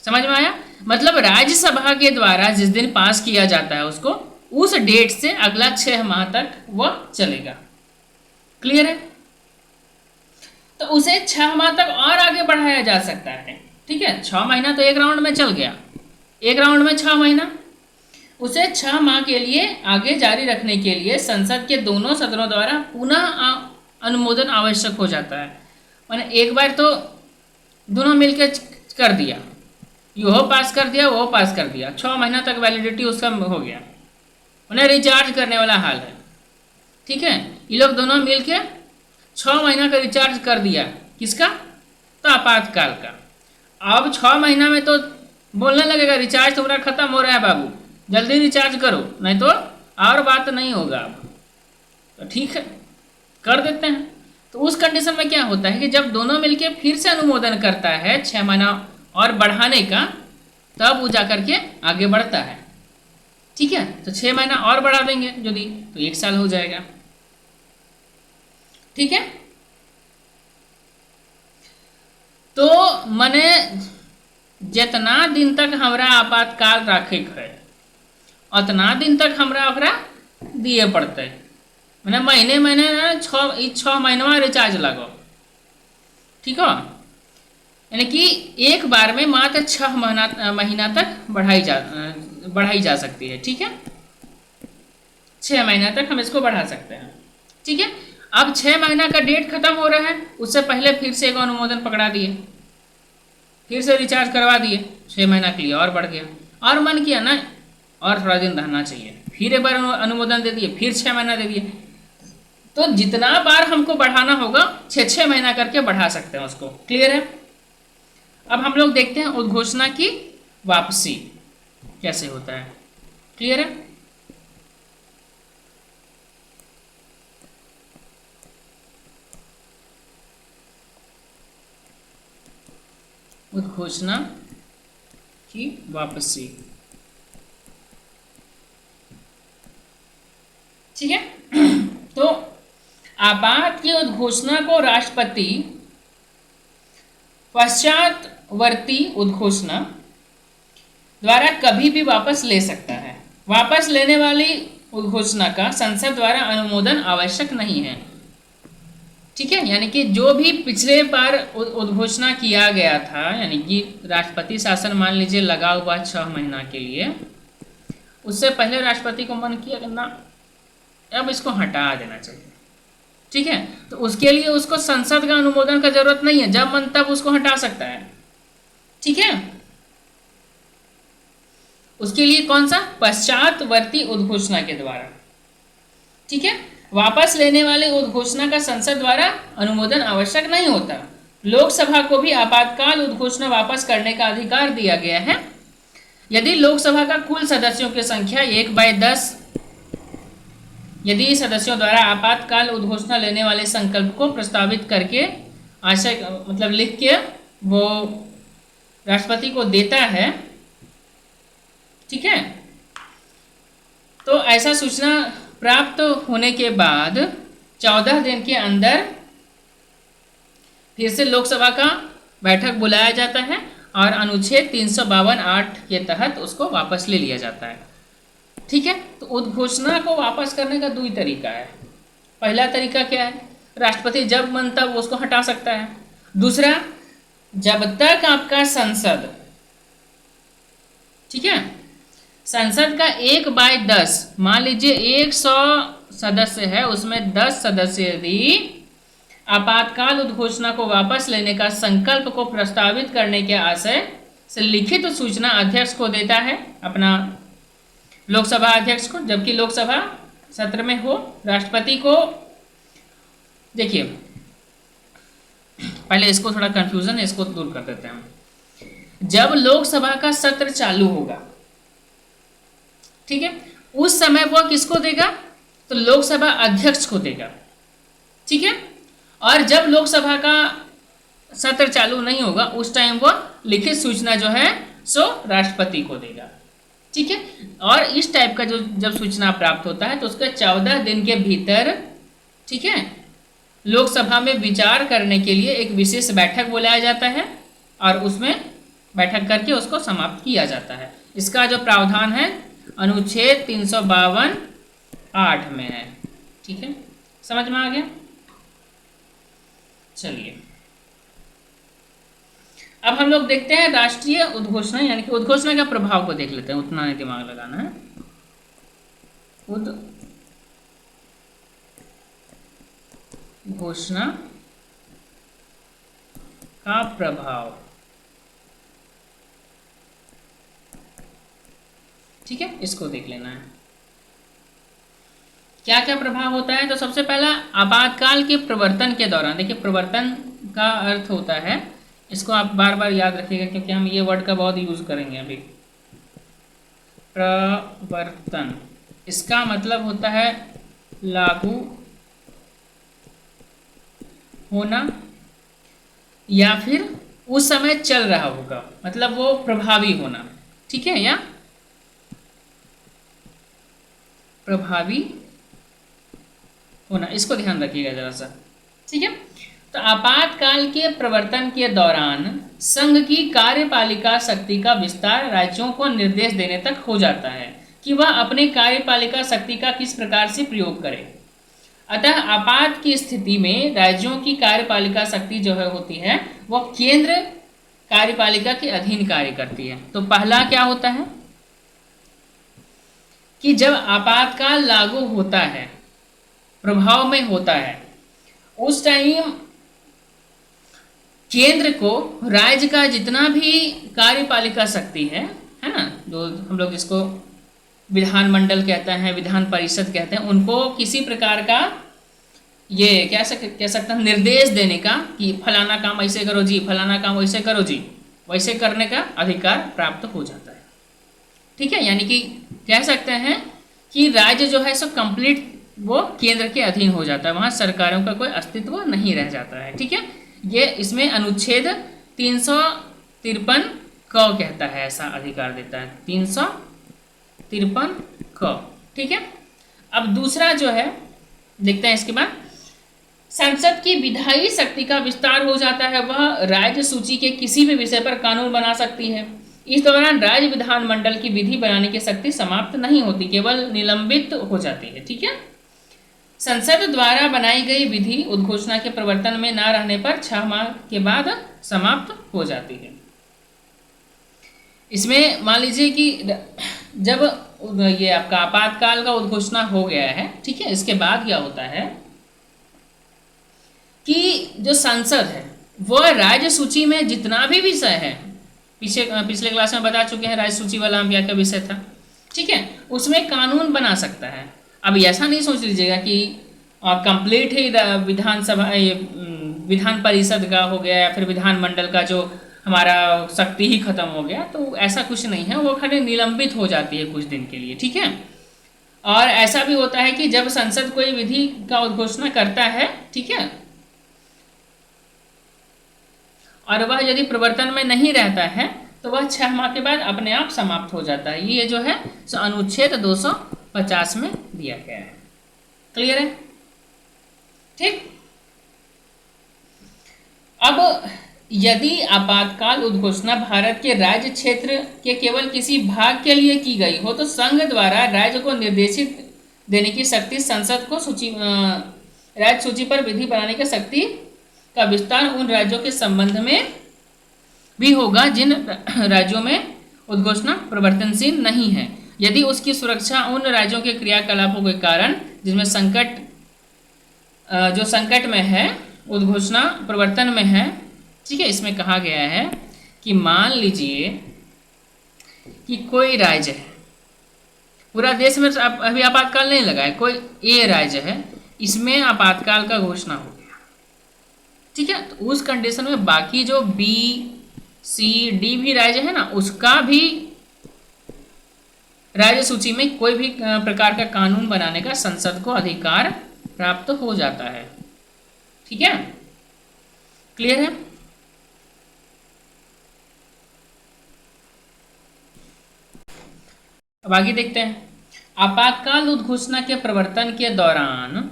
समझ में आया? मतलब राज्यसभा के द्वारा जिस दिन पास किया जाता है उसको, उस डेट से अगला 6 माह तक वह चलेगा। क्लियर है? तो उसे 6 माह तक और आगे बढ़ाया जा सकता है। ठीक है, 6 महीना तो एक राउंड में चल गया, एक राउंड में 6 महीना, उसे 6 माह के लिए आगे जारी रखने के लिए संसद के दोनों सदनों द्वारा पुनः अनुमोदन आवश्यक हो जाता है। मैंने एक बार तो दोनों मिलकर कर दिया, यो पास कर दिया, वो पास कर दिया, 6 महीना तक वैलिडिटी उसका हो गया, उन्हें रिचार्ज करने वाला हाल है। ठीक है, ये लोग दोनों मिलके 6 महीना का रिचार्ज कर दिया, किसका? तो आपातकाल का। अब 6 महीना में तो बोलने लगेगा रिचार्ज तुम्हारा खत्म हो रहा है बाबू, जल्दी रिचार्ज करो, नहीं तो और बात नहीं होगा। अब तो ठीक है, कर देते हैं। तो उस कंडीशन में क्या होता है कि जब दोनों मिलके फिर से अनुमोदन करता है 6 महीना और बढ़ाने का, तब वो जा करके आगे बढ़ता है। ठीक है, तो 6 महीना और बढ़ा देंगे यदि, तो 1 साल हो जाएगा। ठीक है, तो मने जितना दिन तक हमरा आपातकाल रखे है उतना दिन तक हमरा ओकरा दिए पड़ते, मैंने महीने महीने 6 महीनवा रिचार्ज लगो। ठीक है, यानी कि एक बार में मात्र 6 महीना तक बढ़ाई जा सकती है। ठीक है, 6 महीना तक हम इसको बढ़ा सकते हैं। ठीक है, अब 6 महीना का डेट खत्म हो रहा है, उससे पहले फिर से एक अनुमोदन पकड़ा दिए, फिर से रिचार्ज करवा दिए, 6 महीना के लिए और बढ़ गया, और मन किया ना और थोड़ा दिन रहना चाहिए, फिर एक बार अनुमोदन दे दिए, फिर 6 महीना दे दिए। तो जितना बार हमको बढ़ाना होगा 6 महीना करके बढ़ा सकते हैं उसको। क्लियर है? अब हम लोग देखते हैं उद्घोषणा की वापसी कैसे होता है। क्लियर है? उद्घोषणा की वापसी। ठीक है, तो आपात की उद्घोषणा को राष्ट्रपति पश्चातवर्ती उद्घोषणा द्वारा कभी भी वापस ले सकता है। वापस लेने वाली उद्घोषणा का संसद द्वारा अनुमोदन आवश्यक नहीं है। ठीक है, यानी कि जो भी पिछले बार उद्घोषणा किया गया था, यानी कि राष्ट्रपति शासन मान लीजिए लगा हुआ 6 महीना के लिए, उससे पहले राष्ट्रपति को मन किया करना अब इसको हटा देना चाहिए। ठीक है, तो उसके लिए उसको संसद का अनुमोदन का जरूरत नहीं है, जब मन तब उसको हटा सकता है। ठीक है, उसके लिए कौन सा? पश्चातवर्ती उद्घोषणा के द्वारा। ठीक है, वापस लेने वाले उद्घोषणा का संसद द्वारा अनुमोदन आवश्यक नहीं होता। लोकसभा को भी आपातकाल उद्घोषणा वापस करने का अधिकार दिया गया है यदि लोकसभा का कुल सदस्यों की संख्या 1/10 यदि सदस्यों द्वारा आपातकाल उद्घोषणा लेने वाले संकल्प को प्रस्तावित करके आशय मतलब लिख के वो राष्ट्रपति को देता है। ठीक है, तो ऐसा सूचना प्राप्त होने के बाद 14 दिन के अंदर फिर से लोकसभा का बैठक बुलाया जाता है और अनुच्छेद 352(8) के तहत उसको वापस ले लिया जाता है। ठीक है, तो उद्घोषणा को वापस करने का 2 तरीका है। पहला तरीका क्या है? राष्ट्रपति जब मन तब उसको हटा सकता है। दूसरा, जब तक आपका संसद, ठीक है, संसद का 1/10 मान लीजिए 100 सदस्य है, उसमें 10 सदस्य यदि आपातकाल उद्घोषणा को वापस लेने का संकल्प को प्रस्तावित करने के आशय से लिखित सूचना अध्यक्ष को देता है, अपना लोकसभा अध्यक्ष को, जबकि लोकसभा सत्र में हो राष्ट्रपति को। देखिए पहले इसको थोड़ा कंफ्यूजन है, इसको दूर कर देते हैं। जब लोकसभा का सत्र चालू होगा, ठीक है, उस समय वह किसको देगा, तो लोकसभा अध्यक्ष को देगा, ठीक है। और जब लोकसभा का सत्र चालू नहीं होगा उस टाइम वह लिखित सूचना जो है सो राष्ट्रपति को देगा, ठीक है। और इस टाइप का जो जब सूचना प्राप्त होता है तो उसके 14 दिन के भीतर, ठीक है, लोकसभा में विचार करने के लिए एक विशेष बैठक बुलाया जाता है और उसमें बैठक करके उसको समाप्त किया जाता है। इसका जो प्रावधान है अनुच्छेद 352(8) में है, ठीक है, समझ में आ गया। चलिए अब हम लोग देखते हैं राष्ट्रीय उद्घोषणा, यानी कि उद्घोषणा का प्रभाव को देख लेते हैं, उतना नहीं दिमाग लगाना है। उद्घोषणा का प्रभाव, ठीक है, इसको देख लेना है क्या क्या प्रभाव होता है। तो सबसे पहला आपातकाल के प्रवर्तन के दौरान, देखिए प्रवर्तन का अर्थ होता है, इसको आप बार बार याद रखिएगा क्योंकि हम ये वर्ड का बहुत यूज करेंगे अभी। प्रवर्तन, इसका मतलब होता है लागू होना या फिर उस समय चल रहा होगा, मतलब वो प्रभावी होना, ठीक है, या प्रभावी होना, इसको ध्यान रखिएगा जरा सा, ठीक है। तो आपातकाल के प्रवर्तन के दौरान संघ की कार्यपालिका शक्ति का विस्तार राज्यों को निर्देश देने तक हो जाता है कि वह अपने कार्यपालिका शक्ति का किस प्रकार से प्रयोग करे। अतः आपात की स्थिति में राज्यों की कार्यपालिका शक्ति जो है होती है वह केंद्र कार्यपालिका के अधीन कार्य करती है। तो पहला क्या होता है कि जब आपातकाल लागू होता है, प्रभाव में होता है, उस टाइम केंद्र को राज्य का जितना भी कार्यपालिका शक्ति है ना, जो हम लोग जिसको विधानमंडल कहते हैं, विधान परिषद कहते हैं, उनको किसी प्रकार का ये कह सकते हैं निर्देश देने का कि फलाना काम ऐसे करो जी, फलाना काम वैसे करो जी, वैसे करने का अधिकार प्राप्त हो जाता है, ठीक है। यानी कि कह सकते हैं कि राज्य जो है सो कंप्लीट वो केंद्र के अधीन हो जाता है, वहाँ सरकारों का कोई अस्तित्व नहीं रह जाता है, ठीक है। ये इसमें अनुच्छेद 353 क कहता है, ऐसा अधिकार देता है 353 क, ठीक है। अब दूसरा जो है देखते हैं इसके बाद, संसद की विधायी शक्ति का विस्तार हो जाता है, वह राज्य सूची के किसी भी विषय पर कानून बना सकती है। इस दौरान राज्य विधानमंडल की विधि बनाने की शक्ति समाप्त नहीं होती, केवल निलंबित हो जाती है, ठीक है। संसद द्वारा बनाई गई विधि उद्घोषणा के प्रवर्तन में न रहने पर 6 माह के बाद समाप्त हो जाती है। इसमें मान लीजिए कि जब ये आपका आपातकाल का उद्घोषणा हो गया है, ठीक है, इसके बाद क्या होता है कि जो संसद है वह राज्य सूची में जितना भी विषय है, पिछले क्लास में बता चुके हैं राज्य सूची वाला हम क्या विषय था, ठीक है, उसमें कानून बना सकता है। अब ऐसा नहीं सोच लीजिएगा कि कंप्लीट ही विधानसभा विधान परिषद का हो गया या फिर विधानमंडल का जो हमारा शक्ति ही खत्म हो गया, तो ऐसा कुछ नहीं है, वो खाली निलंबित हो जाती है कुछ दिन के लिए, ठीक है। और ऐसा भी होता है कि जब संसद कोई विधि का उद्घोषणा करता है, ठीक है, और वह यदि प्रवर्तन में नहीं रहता है तो वह 6 माह के बाद अपने आप समाप्त हो जाता है। ये जो है सो अनुच्छेद 250 में दिया गया है। क्लियर है, ठीक। अब यदि आपातकाल उद्घोषणा भारत के राज्य क्षेत्र के केवल किसी भाग के लिए की गई हो तो संघ द्वारा राज्य को निर्देशित देने की शक्ति संसद को राज्य सूची पर विधि बनाने की शक्ति का विस्तार उन राज्यों के संबंध में भी होगा जिन राज्यों में उद्घोषणा प्रवर्तनशील नहीं है, यदि उसकी सुरक्षा उन राज्यों के क्रियाकलापों के कारण जिसमें संकट में है, उद्घोषणा प्रवर्तन में है, ठीक है। इसमें कहा गया है कि मान लीजिए कि कोई राज्य है पूरा देश में अभी आपातकाल नहीं लगा है, कोई ए राज्य है इसमें आपातकाल का घोषणा हो गया, ठीक है। तो उस कंडीशन में बाकी जो बी सी डी भी राज्य है ना, उसका भी राज्य सूची में कोई भी प्रकार का कानून बनाने का संसद को अधिकार प्राप्त हो जाता है, ठीक है। क्लियर है? अब आगे देखते हैं। आपातकाल उद्घोषणा के प्रवर्तन के दौरान,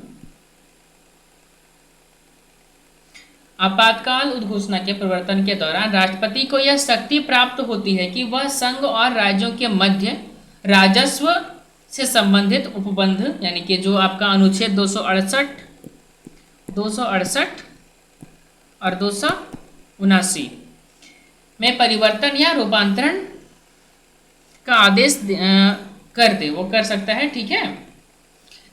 आपातकाल उद्घोषणा के प्रवर्तन के दौरान राष्ट्रपति को यह शक्ति प्राप्त होती है कि वह संघ और राज्यों के मध्य राजस्व से संबंधित उपबंध, यानी कि जो आपका अनुच्छेद 268 और 279 में परिवर्तन या रूपांतरण का आदेश कर दे, वो कर सकता है, ठीक है।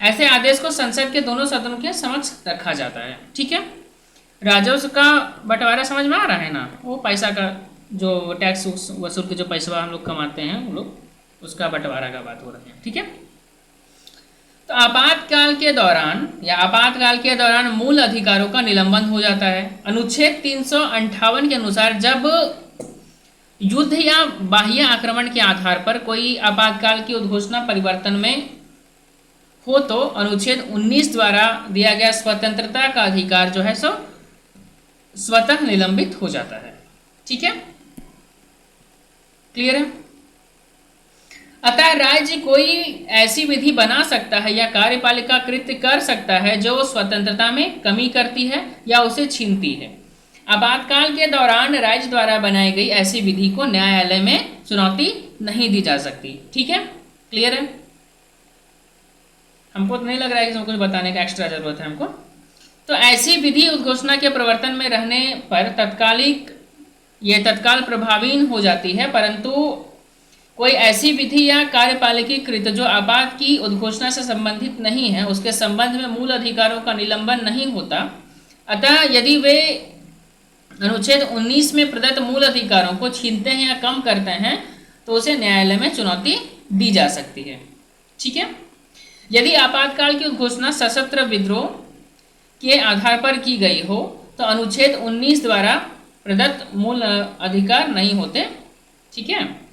ऐसे आदेश को संसद के दोनों सदनों के समक्ष रखा जाता है, ठीक है। राजस्व का बंटवारा समझ में आ रहा है ना, वो पैसा का जो टैक्स वसूल के जो पैसा हम लोग कमाते हैं, वो लोग उसका बंटवारा का बात हो रही है, ठीक है। तो आपातकाल के दौरान मूल अधिकारों का निलंबन हो जाता है। अनुच्छेद 358 के अनुसार जब युद्ध या बाह्य आक्रमण के आधार पर कोई आपातकाल की उद्घोषणा परिवर्तन में हो तो अनुच्छेद 19 द्वारा दिया गया स्वतंत्रता का अधिकार जो है सो स्वतः निलंबित हो जाता है, ठीक है। क्लियर है? अतः राज्य कोई ऐसी विधि बना सकता है या कार्यपालिका कृत्य कर सकता है जो स्वतंत्रता में कमी करती है या उसे छीनती है। आपातकाल के दौरान राज्य द्वारा बनाई गई ऐसी विधि को न्यायालय में चुनौती नहीं दी जा सकती, ठीक है। क्लियर है? हमको तो नहीं लग रहा है कि इसमें कुछ बताने का एक्स्ट्रा जरूरत है हमको। तो ऐसी विधि उद्घोषणा के प्रवर्तन में रहने पर तत्काल प्रभावी हो जाती है, परंतु कोई ऐसी विधि या कार्यपालिकी कृत्य जो आपात की उद्घोषणा से संबंधित नहीं है, उसके संबंध में मूल अधिकारों का निलंबन नहीं होता। अतः यदि वे अनुच्छेद 19 में प्रदत्त मूल अधिकारों को छीनते हैं या कम करते हैं तो उसे न्यायालय में चुनौती दी जा सकती है, ठीक है। यदि आपातकाल की उद्घोषणा सशस्त्र विद्रोह के आधार पर की गई हो तो अनुच्छेद 19 द्वारा प्रदत्त मूल अधिकार नहीं होते, ठीक है।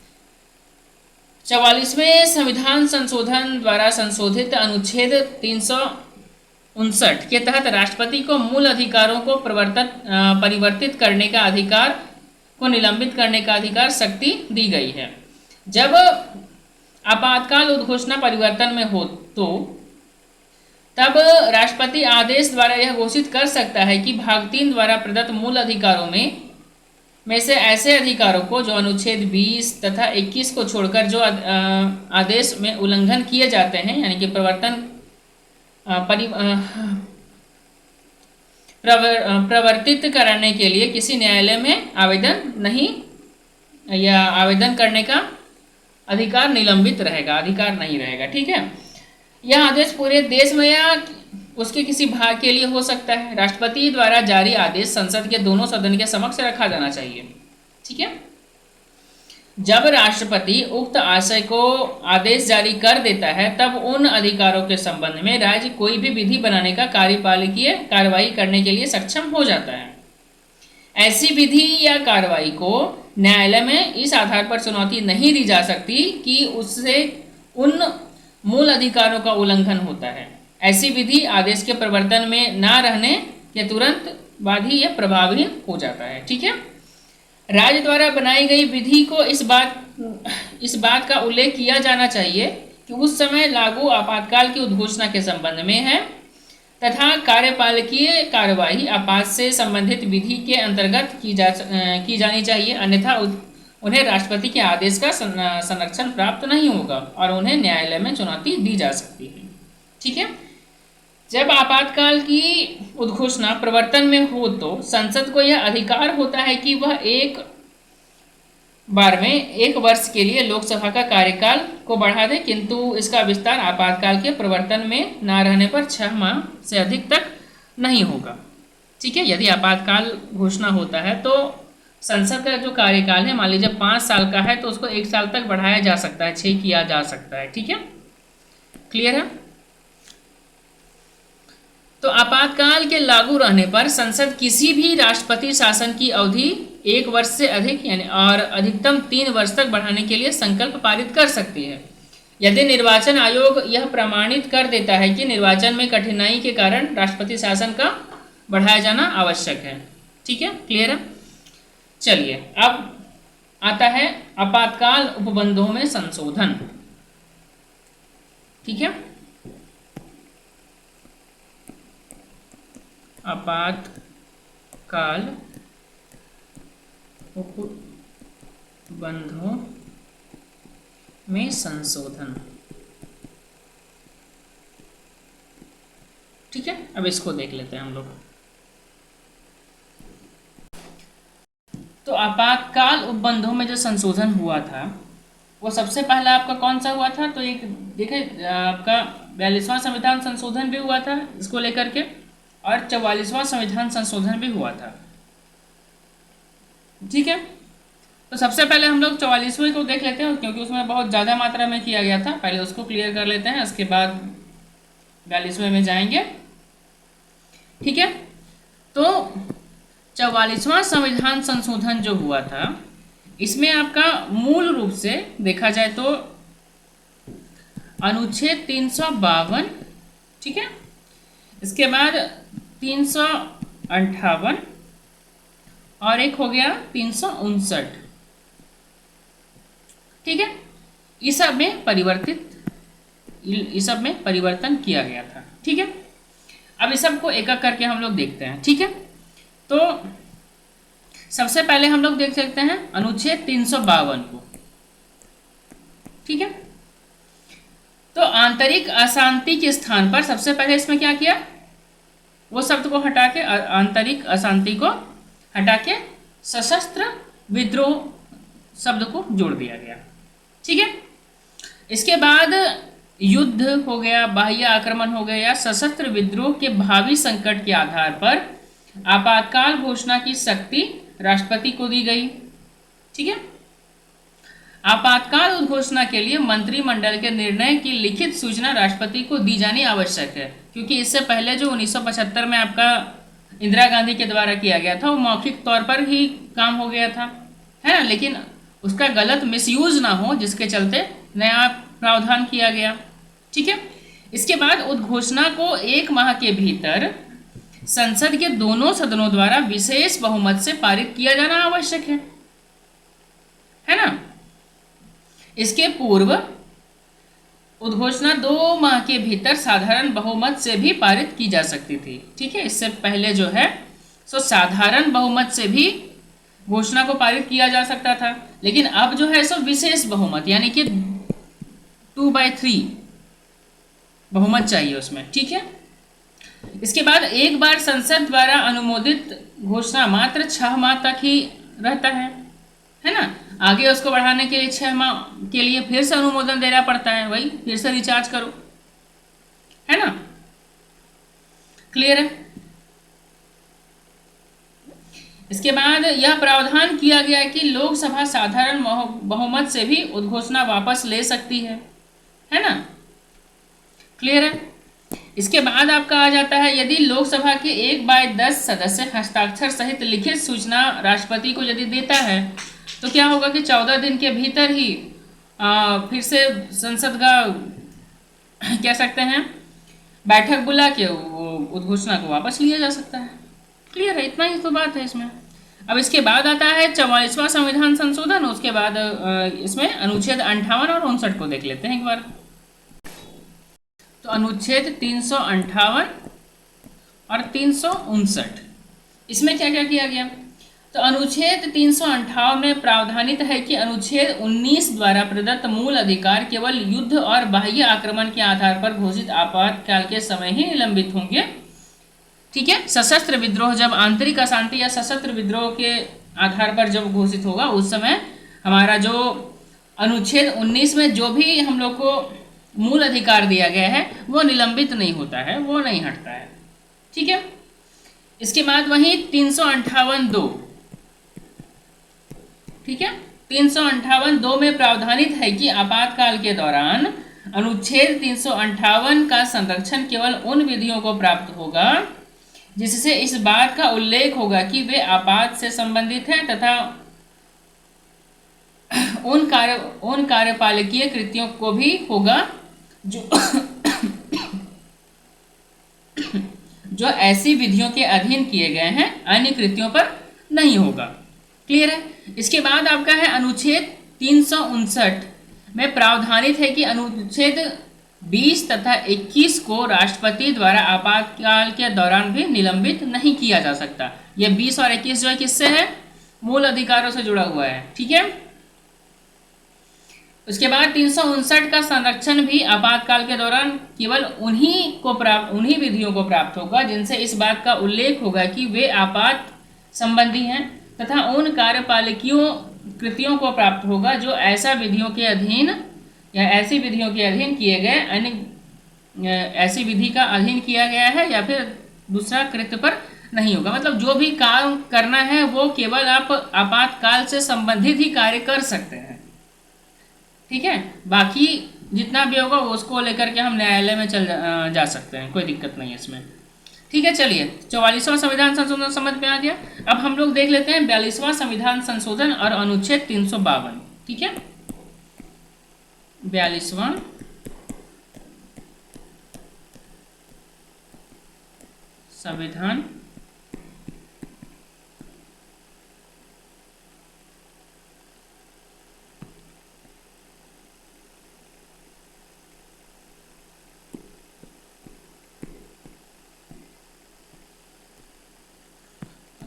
44वें संविधान संशोधन द्वारा संशोधित अनुच्छेद 359 के तहत राष्ट्रपति को मूल अधिकारों को परिवर्तित करने का अधिकार को निलंबित करने का अधिकार शक्ति दी गई है। जब आपातकाल उद्घोषणा परिवर्तन में हो तो तब राष्ट्रपति आदेश द्वारा यह घोषित कर सकता है कि भाग 3 द्वारा प्रदत्त मूल अधिकारों में से ऐसे अधिकारों को जो अनुच्छेद 20 तथा 21 को छोड़कर जो आदेश में उल्लंघन किए जाते हैं, यानी कि प्रवर्तित करने के लिए किसी न्यायालय में आवेदन करने का अधिकार निलंबित रहेगा, अधिकार नहीं रहेगा, ठीक है। यह आदेश पूरे देश में या उसके किसी भाग के लिए हो सकता है। राष्ट्रपति द्वारा जारी आदेश संसद के दोनों सदन के समक्ष रखा जाना चाहिए, ठीक है। जब राष्ट्रपति उक्त आशय को आदेश जारी कर देता है तब उन अधिकारों के संबंध में राज्य कोई भी विधि बनाने का कार्यपालिकीय कार्रवाई करने के लिए सक्षम हो जाता है। ऐसी विधि या कार्रवाई को न्यायालय में इस आधार पर चुनौती नहीं दी जा सकती कि उससे उन मूल अधिकारों का उल्लंघन होता है। ऐसी विधि आदेश के प्रवर्तन में ना रहने के तुरंत बाद ही यह प्रभावी हो जाता है, ठीक है। राज्य द्वारा बनाई गई विधि को इस बात का उल्लेख किया जाना चाहिए कि उस समय लागू आपातकाल की उद्घोषणा के संबंध में है तथा कार्यपालिकीय कार्यवाही आपात से संबंधित विधि के अंतर्गत की जानी चाहिए, अन्यथा उन्हें राष्ट्रपति के आदेश का संरक्षण प्राप्त नहीं होगा और उन्हें न्यायालय में चुनौती दी जा सकती है, ठीक है। जब आपातकाल की उद्घोषणा प्रवर्तन में हो तो संसद को यह अधिकार होता है कि वह एक बार में 1 वर्ष के लिए लोकसभा का कार्यकाल को बढ़ा दे, किंतु इसका विस्तार आपातकाल के प्रवर्तन में ना रहने पर 6 माह से अधिक तक नहीं होगा, ठीक है। यदि आपातकाल घोषणा होता है तो संसद का जो कार्यकाल है, मान लीजिए 5 साल का है तो उसको 1 साल तक बढ़ाया जा सकता है, 6 किया जा सकता है, ठीक है। क्लियर है? तो आपातकाल के लागू रहने पर संसद किसी भी राष्ट्रपति शासन की अवधि 1 वर्ष से अधिक यानी और अधिकतम 3 वर्ष तक बढ़ाने के लिए संकल्प पारित कर सकती है, यदि निर्वाचन आयोग यह प्रमाणित कर देता है कि निर्वाचन में कठिनाई के कारण राष्ट्रपति शासन का बढ़ाया जाना आवश्यक है। ठीक है, क्लियर है? चलिए अब आता है आपातकाल उपबंधों में संशोधन। ठीक है, आपातकाल उपबंधों में संशोधन। ठीक है, अब इसको देख लेते हैं हम लोग। तो आपातकाल उपबंधों में जो संशोधन हुआ था वो सबसे पहला आपका कौन सा हुआ था? तो एक देखिए आपका 42वां संविधान संशोधन भी हुआ था इसको लेकर के, और 44वां संविधान संशोधन भी हुआ था। ठीक है, तो सबसे पहले हम लोग 44वें को देख लेते हैं क्योंकि उसमें बहुत ज़्यादा मात्रा में किया गया था। पहले उसको क्लियर कर लेते हैं, उसके बाद 42वें में जाएंगे। ठीक है, तो 44वां संविधान संशोधन जो हुआ था इसमें आपका मूल रूप से देखा जाए तो अनुच्छेद 352, ठीक है, इसके बाद 358 और एक हो गया 359। ठीक है, इस सब में परिवर्तन किया गया था। ठीक है, अब इस सब को एक एक करके हम लोग देखते हैं। ठीक है, तो सबसे पहले हम लोग देख सकते हैं अनुच्छेद 352 को। ठीक है, तो आंतरिक अशांति के स्थान पर सबसे पहले इसमें क्या किया, वो शब्द को हटा के आंतरिक अशांति को हटा के सशस्त्र विद्रोह शब्द को जोड़ दिया गया। ठीक है, इसके बाद युद्ध हो गया, बाह्य आक्रमण हो गया या सशस्त्र विद्रोह के भावी संकट के आधार पर आपातकाल घोषणा की शक्ति राष्ट्रपति को दी गई। ठीक है, आपातकाल घोषणा के लिए मंत्रिमंडल के निर्णय की लिखित सूचना राष्ट्रपति को दी जानी आवश्यक है, क्योंकि इससे पहले जो 1975 में आपका इंदिरा गांधी के द्वारा किया गया था वो मौखिक तौर पर ही काम हो गया था, है ना, लेकिन उसका गलत मिसयूज ना हो जिसके चलते नया प्रावधान किया गया। ठीक है, इसके बाद उद्घोषणा को 1 माह के भीतर संसद के दोनों सदनों द्वारा विशेष बहुमत से पारित किया जाना आवश्यक है ना। इसके पूर्व उद्घोषणा 2 माह के भीतर साधारण बहुमत से भी पारित की जा सकती थी। ठीक है, इससे पहले जो है सो साधारण बहुमत से भी घोषणा को पारित किया जा सकता था, लेकिन अब जो है सो विशेष बहुमत यानी कि 2/3 बहुमत चाहिए उसमें। ठीक है, इसके बाद एक बार संसद द्वारा अनुमोदित घोषणा मात्र 6 माह तक ही रहता है ना। आगे उसको बढ़ाने के लिए 6 माह के लिए फिर से अनुमोदन देना पड़ता है, वही फिर से रिचार्ज करो, है ना। क्लियर है? इसके बाद यह प्रावधान किया गया कि लोकसभा साधारण बहुमत से भी उद्घोषणा वापस ले सकती है ना। क्लियर है? इसके बाद आपका आ जाता है यदि लोकसभा के 1/10 सदस्य हस्ताक्षर सहित लिखित सूचना राष्ट्रपति को यदि देता है तो क्या होगा कि 14 दिन के भीतर ही फिर से संसद का कह सकते हैं बैठक बुला के वो उद्घोषणा को वापस लिया जा सकता है। क्लियर है? इतना ही तो बात है इसमें। अब इसके बाद आता है 44वां संविधान संशोधन, उसके बाद इसमें अनुच्छेद 58 और 59 को देख लेते हैं एक बार। तो अनुच्छेद 358 और 359 इसमें क्या क्या किया गया? तो अनुच्छेद 358 में प्रावधानित है कि अनुच्छेद 19 द्वारा प्रदत्त मूल अधिकार केवल युद्ध और बाह्य आक्रमण के आधार पर घोषित आपातकाल के समय ही निलंबित होंगे। ठीक है, सशस्त्र विद्रोह जब आंतरिक अशांति या सशस्त्र विद्रोह के आधार पर जब घोषित होगा उस समय हमारा जो अनुच्छेद 19 में जो भी हम लोग को मूल अधिकार दिया गया है वो निलंबित नहीं होता है, वो नहीं हटता है। ठीक है, इसके बाद वही 358(2), ठीक है, 358(2) में प्रावधानित है कि आपातकाल के दौरान अनुच्छेद 358 का संरक्षण केवल उन विधियों को प्राप्त होगा जिससे इस बात का उल्लेख होगा कि वे आपात से संबंधित हैं तथा उन कार्यपालकीय कृत्यों को भी होगा जो जो ऐसी विधियों के अधीन किए गए हैं, अन्य कृत्यों पर नहीं होगा। क्लियर है। इसके बाद आपका है अनुच्छेद 359 में प्रावधानित है कि अनुच्छेद 20 तथा 21 को राष्ट्रपति द्वारा आपातकाल के दौरान भी निलंबित नहीं किया जा सकता। यह 20 और 21 जो है किससे है? मूल अधिकारों से जुड़ा हुआ है। ठीक है। उसके बाद 359 का संरक्षण भी आपातकाल के दौरान केवल उन्हीं विधियों को प्राप्त होगा जिनसे इस बात का उल्लेख होगा कि वे आपात संबंधी हैं तथा उन कार्यपालकीय कृतियों को प्राप्त होगा जो ऐसी विधियों के अधीन किए गए अन्य ऐसी विधि का अधीन किया गया है या फिर दूसरा कृत्य पर नहीं होगा। मतलब जो भी काम करना है वो केवल आप आपातकाल से संबंधित ही कार्य कर सकते हैं। ठीक है। बाकी जितना भी होगा उसको लेकर के हम न्यायालय में जा सकते हैं, कोई दिक्कत नहीं है इसमें। ठीक है। चलिए 44वां संविधान संशोधन समझ में आ गया। अब हम लोग देख लेते हैं 42वां संविधान संशोधन और अनुच्छेद 352। ठीक है। 42वां संविधान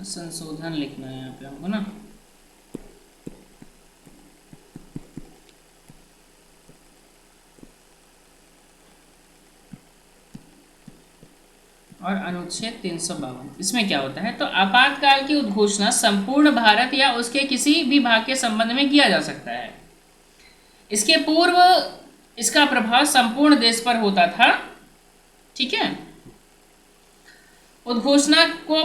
संशोधन लिखना है यहाँ पे हमको ना। और अनुच्छेद 352 इसमें क्या होता है? तो आपातकाल की उद्घोषणा संपूर्ण भारत या उसके किसी भी भाग के संबंध में किया जा सकता है। इसके पूर्व इसका प्रभाव संपूर्ण देश पर होता था। ठीक है। उद्घोषणा को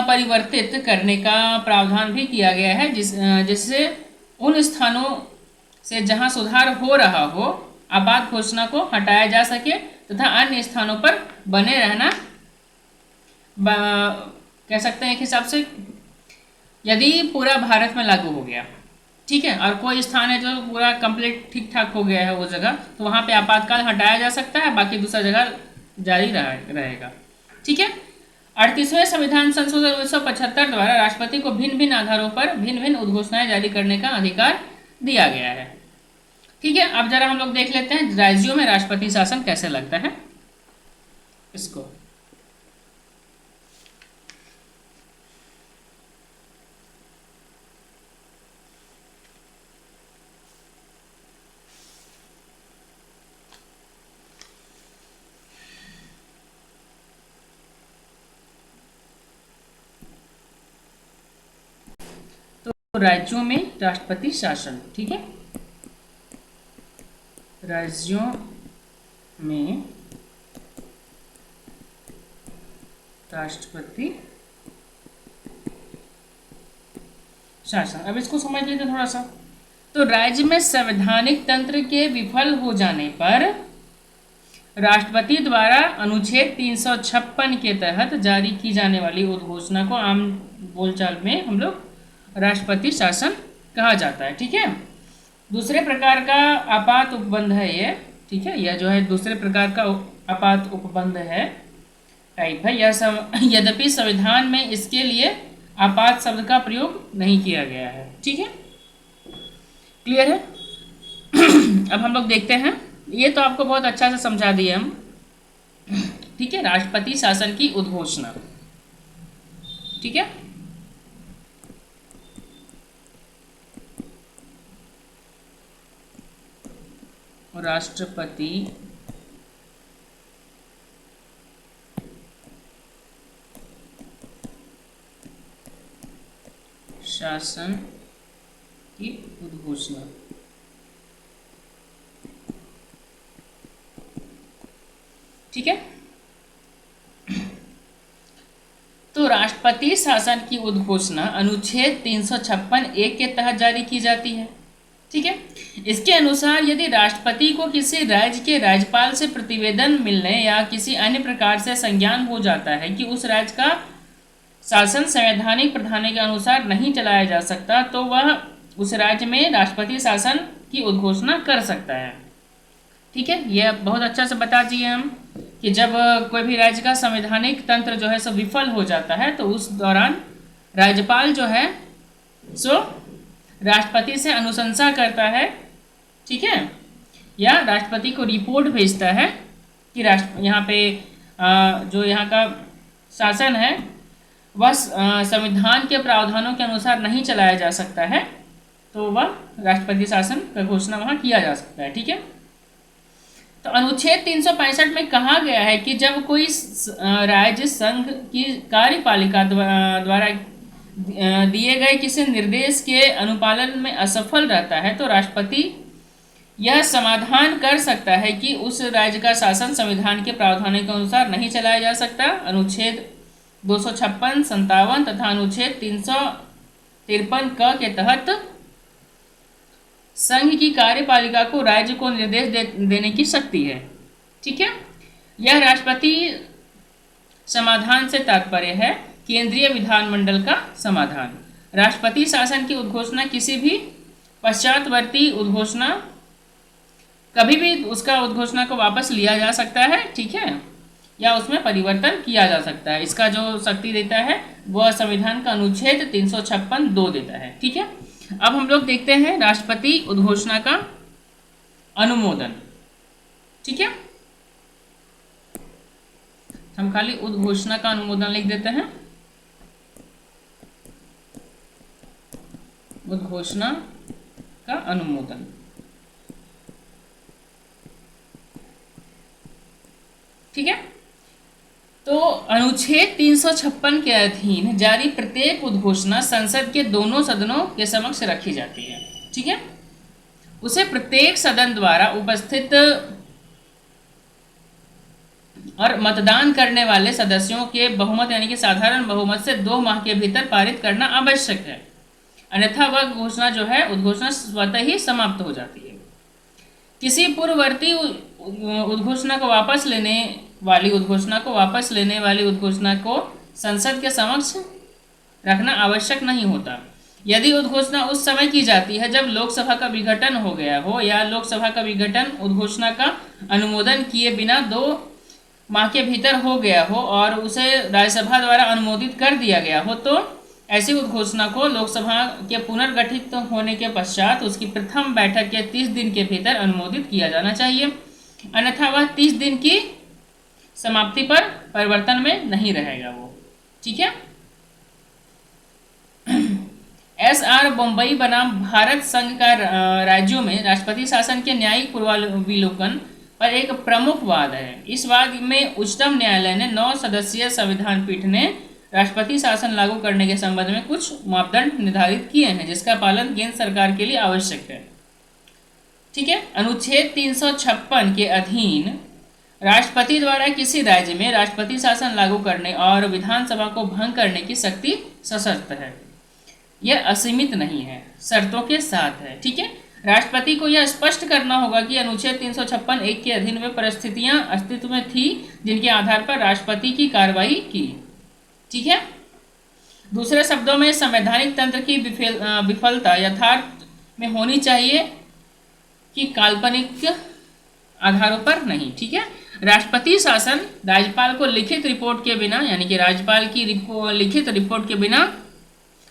परिवर्तित करने का प्रावधान भी किया गया है जिससे उन स्थानों से जहां सुधार हो रहा हो आपात घोषणा को हटाया जा सके तथा अन्य स्थानों पर बने रहना कह सकते हैं एक हिसाब से यदि पूरा भारत में लागू हो गया। ठीक है। और कोई स्थान है जो पूरा कंप्लीट ठीक ठाक हो गया है वो जगह, तो वहां पे आपातकाल हटाया जा सकता है, बाकी दूसरा जगह जारी रहेगा। ठीक है। 38वें संविधान संशोधन 1975 द्वारा राष्ट्रपति को भिन्न भिन्न आधारों पर भिन्न भिन्न उद्घोषणाएं जारी करने का अधिकार दिया गया है। ठीक है। अब जरा हम लोग देख लेते हैं राज्यों में राष्ट्रपति शासन कैसे लगता है इसको। राज्यों में राष्ट्रपति शासन। ठीक है। राज्यों में राष्ट्रपति शासन। अब इसको समझ लीजिए थोड़ा सा। तो राज्य में संवैधानिक तंत्र के विफल हो जाने पर राष्ट्रपति द्वारा अनुच्छेद 356 के तहत जारी की जाने वाली उद्घोषणा को आम बोलचाल में हम लोग राष्ट्रपति शासन कहा जाता है। ठीक है। दूसरे प्रकार का आपात उपबंध है ये। ठीक है। यह जो है दूसरे प्रकार का आपात उपबंध है टाइप है। यद्यपि संविधान में इसके लिए आपात शब्द का प्रयोग नहीं किया गया है। ठीक है। क्लियर है। अब हम लोग देखते हैं, ये तो आपको बहुत अच्छा से समझा दिए हम। ठीक है। राष्ट्रपति शासन की उद्घोषणा। ठीक है। राष्ट्रपति शासन की उद्घोषणा। ठीक है। तो राष्ट्रपति शासन की उद्घोषणा अनुच्छेद 356(1) के तहत जारी की जाती है। ठीक है। इसके अनुसार यदि राष्ट्रपति को किसी राज्य के राज्यपाल से प्रतिवेदन मिलने या किसी अन्य प्रकार से संज्ञान हो जाता है कि उस राज्य का शासन संवैधानिक प्रावधानों के अनुसार नहीं चलाया जा सकता, तो वह उस राज्य में राष्ट्रपति शासन की उद्घोषणा कर सकता है। ठीक है, यह बहुत अच्छा से बता दिए हम कि जब कोई भी राज्य का संवैधानिक तंत्र जो है सो विफल हो जाता है तो उस दौरान राज्यपाल जो है सो राष्ट्रपति से अनुशंसा करता है। ठीक है, या राष्ट्रपति को रिपोर्ट भेजता है कि यहाँ पे जो यहाँ का शासन है वह संविधान के प्रावधानों के अनुसार नहीं चलाया जा सकता है, तो वह राष्ट्रपति शासन का घोषणा वहाँ किया जा सकता है। ठीक है, तो अनुच्छेद 365 में कहा गया है कि जब कोई राज्य संघ की कार्यपालिका द्वारा दिए गए किसी निर्देश के अनुपालन में असफल रहता है तो राष्ट्रपति यह समाधान कर सकता है कि उस राज्य का शासन संविधान के प्रावधानों के अनुसार नहीं चलाया जा सकता। अनुच्छेद 256, 57 तथा अनुच्छेद 353 क के तहत संघ की कार्यपालिका को राज्य को निर्देश देने की शक्ति है। ठीक है, यह राष्ट्रपति समाधान से तात्पर्य है केंद्रीय विधानमंडल का समाधान। राष्ट्रपति शासन की उद्घोषणा किसी भी पश्चातवर्ती उद्घोषणा कभी भी उसका उद्घोषणा को वापस लिया जा सकता है। ठीक है, या उसमें परिवर्तन किया जा सकता है। इसका जो शक्ति देता है वह संविधान का अनुच्छेद 356(2) देता है। ठीक है, अब हम लोग देखते हैं राष्ट्रपति उद्घोषणा का अनुमोदन। ठीक है, हम खाली उद्घोषणा का अनुमोदन लिख देते हैं। उद्घोषणा का अनुमोदन। ठीक है, तो अनुच्छेद 356 के अधीन जारी प्रत्येक उद्घोषणा संसद के दोनों सदनों के समक्ष रखी जाती है। ठीक है, उसे प्रत्येक सदन द्वारा उपस्थित और मतदान करने वाले सदस्यों के बहुमत यानी कि साधारण बहुमत से 2 माह के भीतर पारित करना आवश्यक है, अन्यथा वह घोषणा जो है उद्घोषणा स्वतः ही समाप्त हो जाती है। किसी पूर्ववर्ती उद्घोषणा को वापस लेने वाली उद्घोषणा को संसद के समक्ष रखना आवश्यक नहीं होता। यदि उद्घोषणा उस समय की जाती है जब लोकसभा का विघटन हो गया हो या लोकसभा का विघटन उद्घोषणा का अनुमोदन किए बिना 2 माह के भीतर हो गया हो और उसे राज्यसभा द्वारा अनुमोदित कर दिया गया हो, तो ऐसी उद्घोषणा को लोकसभा के पुनर्गठित होने के पश्चात उसकी प्रथम बैठक के 30 दिन के भीतर अनुमोदित किया जाना चाहिए, अन्यथा वह 30 दिन की समाप्ति पर परिवर्तन में नहीं रहेगा वो। ठीक है, SR बम्बई बनाम भारत संघ का राज्यों में राष्ट्रपति शासन के न्यायिक पूर्वावलोकन पर एक प्रमुख वाद है। इस वाद में उच्चतम न्यायालय ने 9 सदस्यीय संविधान पीठ ने राष्ट्रपति शासन लागू करने के संबंध में कुछ मापदंड निर्धारित किए हैं जिसका पालन केंद्र सरकार के लिए आवश्यक है। ठीक है, अनुच्छेद 356 के अधीन राष्ट्रपति द्वारा किसी राज्य में राष्ट्रपति शासन लागू करने और विधानसभा को भंग करने की शक्ति सशर्त है, यह असीमित नहीं है, शर्तों के साथ है। ठीक है, राष्ट्रपति को यह स्पष्ट करना होगा कि अनुच्छेद 356(1) के अधीन वे परिस्थितियां अस्तित्व में थी जिनके आधार पर राष्ट्रपति की कार्रवाई की। ठीक है, दूसरे शब्दों में संवैधानिक तंत्र की विफलता यथार्थ में होनी चाहिए कि काल्पनिक आधारों पर नहीं। ठीक है, राष्ट्रपति शासन राज्यपाल को लिखित रिपोर्ट के बिना यानी कि राज्यपाल की लिखित रिपोर्ट के बिना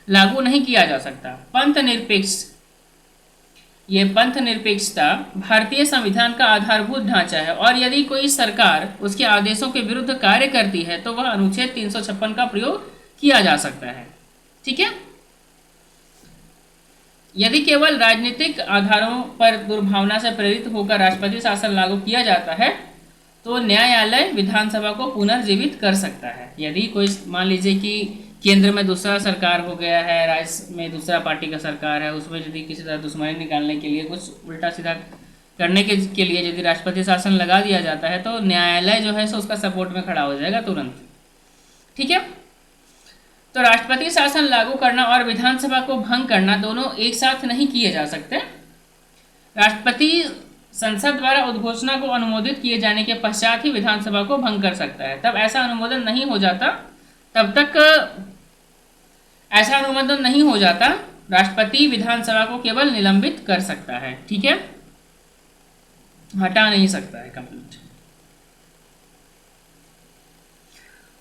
लागू नहीं किया जा सकता। पंथ निरपेक्षता भारतीय संविधान का आधारभूत ढांचा है और यदि कोई सरकार उसके आदेशों के विरुद्ध कार्य करती है तो वह अनुच्छेद 356 का प्रयोग किया जा सकता है। ठीक है, यदि केवल राजनीतिक आधारों पर दुर्भावना से प्रेरित होकर राष्ट्रपति शासन लागू किया जाता है तो न्यायालय विधानसभा को पुनर्जीवित कर सकता है। यदि कोई मान लीजिए कि केंद्र में दूसरा सरकार हो गया है, राज्य में दूसरा पार्टी का सरकार है, उसमें यदि किसी तरह दुश्मनी निकालने के लिए कुछ उल्टा सीधा करने के लिए यदि राष्ट्रपति शासन लगा दिया जाता है तो न्यायालय जो है सो उसका सपोर्ट में खड़ा हो जाएगा तुरंत। ठीक है, तो राष्ट्रपति शासन लागू करना और विधानसभा को भंग करना दोनों एक साथ नहीं किए जा सकते। राष्ट्रपति संसद द्वारा उद्घोषणा को अनुमोदित किए जाने के पश्चात ही विधानसभा को भंग कर सकता है। तब ऐसा अनुमोदन नहीं हो जाता, तब तक ऐसा अनुमोदन नहीं हो जाता, राष्ट्रपति विधानसभा को केवल निलंबित कर सकता है। ठीक है, हटा नहीं सकता है कंप्लीट।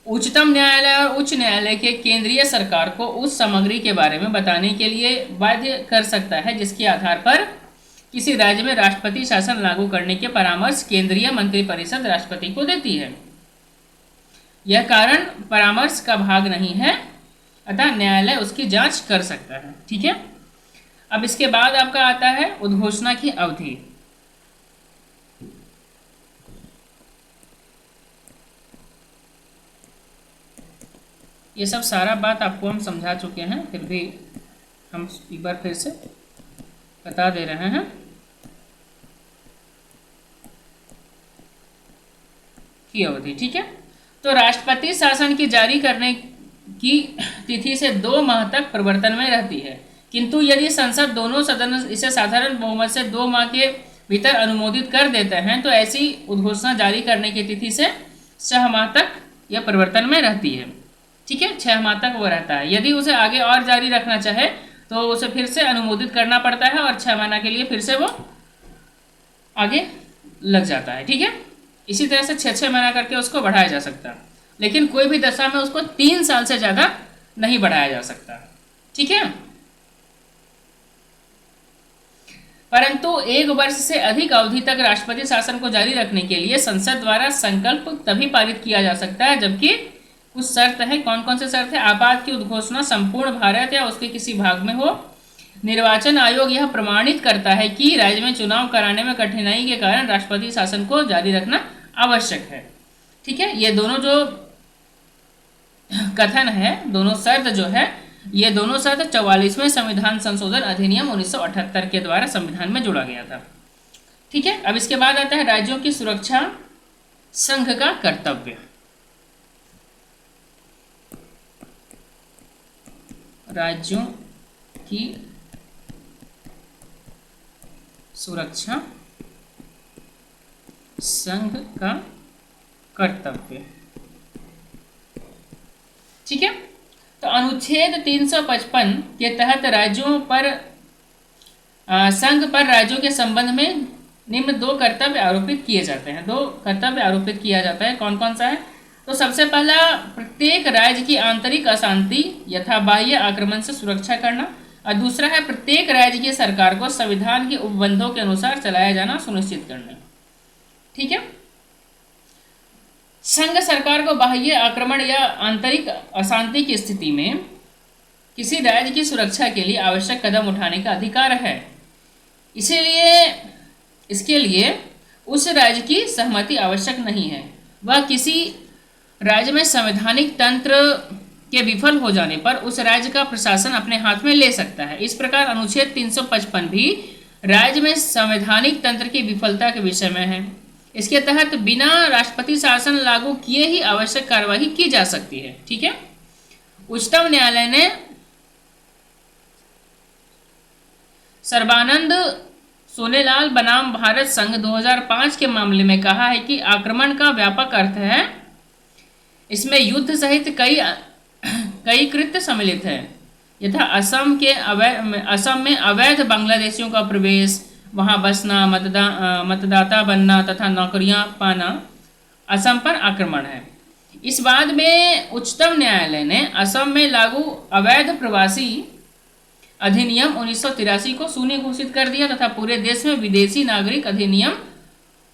उच्चतम न्यायालय और उच्च न्यायालय के केंद्रीय सरकार को उस सामग्री के बारे में बताने के लिए बाध्य कर सकता है जिसके आधार पर किसी राज्य में राष्ट्रपति शासन लागू करने के परामर्श केंद्रीय मंत्रिपरिषद राष्ट्रपति को देती है। यह कारण परामर्श का भाग नहीं है, अतः न्यायालय उसकी जांच कर सकता है। ठीक है, अब इसके बाद आपका आता है उद्घोषणा की अवधि। ये सब सारा बात आपको हम समझा चुके हैं, फिर भी हम एक बार फिर से बता दे रहे हैं की अवधि। ठीक है, तो राष्ट्रपति शासन की जारी करने की तिथि से 2 माह तक प्रवर्तन में रहती है, किंतु यदि संसद दोनों सदन इसे साधारण बहुमत से 2 माह के भीतर अनुमोदित कर देते हैं तो ऐसी उद्घोषणा जारी करने की तिथि से 6 माह तक यह प्रवर्तन में रहती है। ठीक है, 6 माह तक वो रहता है। यदि उसे आगे और जारी रखना चाहे तो उसे फिर से अनुमोदित करना पड़ता है और 6 महीना के लिए फिर से वो आगे लग जाता है। ठीक है, इसी तरह से 6-6 महीना करके उसको बढ़ाया जा सकता है, लेकिन कोई भी दशा में उसको 3 साल से ज़्यादा नहीं बढ़ाया जा सकता। ठीक है, परंतु 1 वर्ष से अधिक अवधि तक राष्ट्रपति शासन को जारी रखने के लिए संसद द्वारा संकल्प तभी पारित किया जा सकता है जबकि कुछ शर्त है। कौन कौन से शर्त है? आपात की उद्घोषणा संपूर्ण भारत या उसके किसी भाग में हो, निर्वाचन आयोग यह प्रमाणित करता है कि राज्य में चुनाव कराने में कठिनाई के कारण राष्ट्रपति शासन को जारी रखना आवश्यक है। ठीक है, ये दोनों जो कथन है, दोनों शर्त जो है, ये दोनों शर्त 44वें संविधान संशोधन अधिनियम 1978 के द्वारा संविधान में जोड़ा गया था। ठीक है, अब इसके बाद आता है राज्यों की सुरक्षा संघ का कर्तव्य। राज्यों की सुरक्षा संघ का कर्तव्य। ठीक है, तो अनुच्छेद 355 के तहत राज्यों पर संघ पर राज्यों के संबंध में निम्न 2 कर्तव्य आरोपित किए जाते हैं। 2 कर्तव्य आरोपित किया जाता है। कौन कौन सा है? तो सबसे पहला, प्रत्येक राज्य की आंतरिक अशांति यथा बाह्य आक्रमण से सुरक्षा करना, और दूसरा है प्रत्येक राज्य की सरकार को संविधान के उपबंधों के अनुसार चलाया जाना सुनिश्चित करना। ठीक है, संघ सरकार को बाह्य आक्रमण या आंतरिक अशांति की स्थिति में किसी राज्य की सुरक्षा के लिए आवश्यक कदम उठाने का अधिकार है। इसीलिए इसके लिए उस राज्य की सहमति आवश्यक नहीं है। वह किसी राज्य में संवैधानिक तंत्र के विफल हो जाने पर उस राज्य का प्रशासन अपने हाथ में ले सकता है। इस प्रकार अनुच्छेद 355 भी राज्य में संवैधानिक तंत्र की विफलता के विषय में है। इसके तहत बिना राष्ट्रपति शासन लागू किए ही आवश्यक कार्यवाही की जा सकती है। ठीक है, उच्चतम न्यायालय ने सर्बानंद सोनेलाल बनाम भारत संघ 2005 के मामले में कहा है कि आक्रमण का व्यापक अर्थ है, इसमें युद्ध सहित कई कृत्य सम्मिलित है, यथा असम में अवैध बांग्लादेशियों का प्रवेश, वहां बसना, मतदाता बनना तथा नौकरियां पाना असम पर आक्रमण है। इस बाद में उच्चतम न्यायालय ने असम में लागू अवैध प्रवासी अधिनियम 1983 को शून्य घोषित कर दिया तथा पूरे देश में विदेशी नागरिक अधिनियम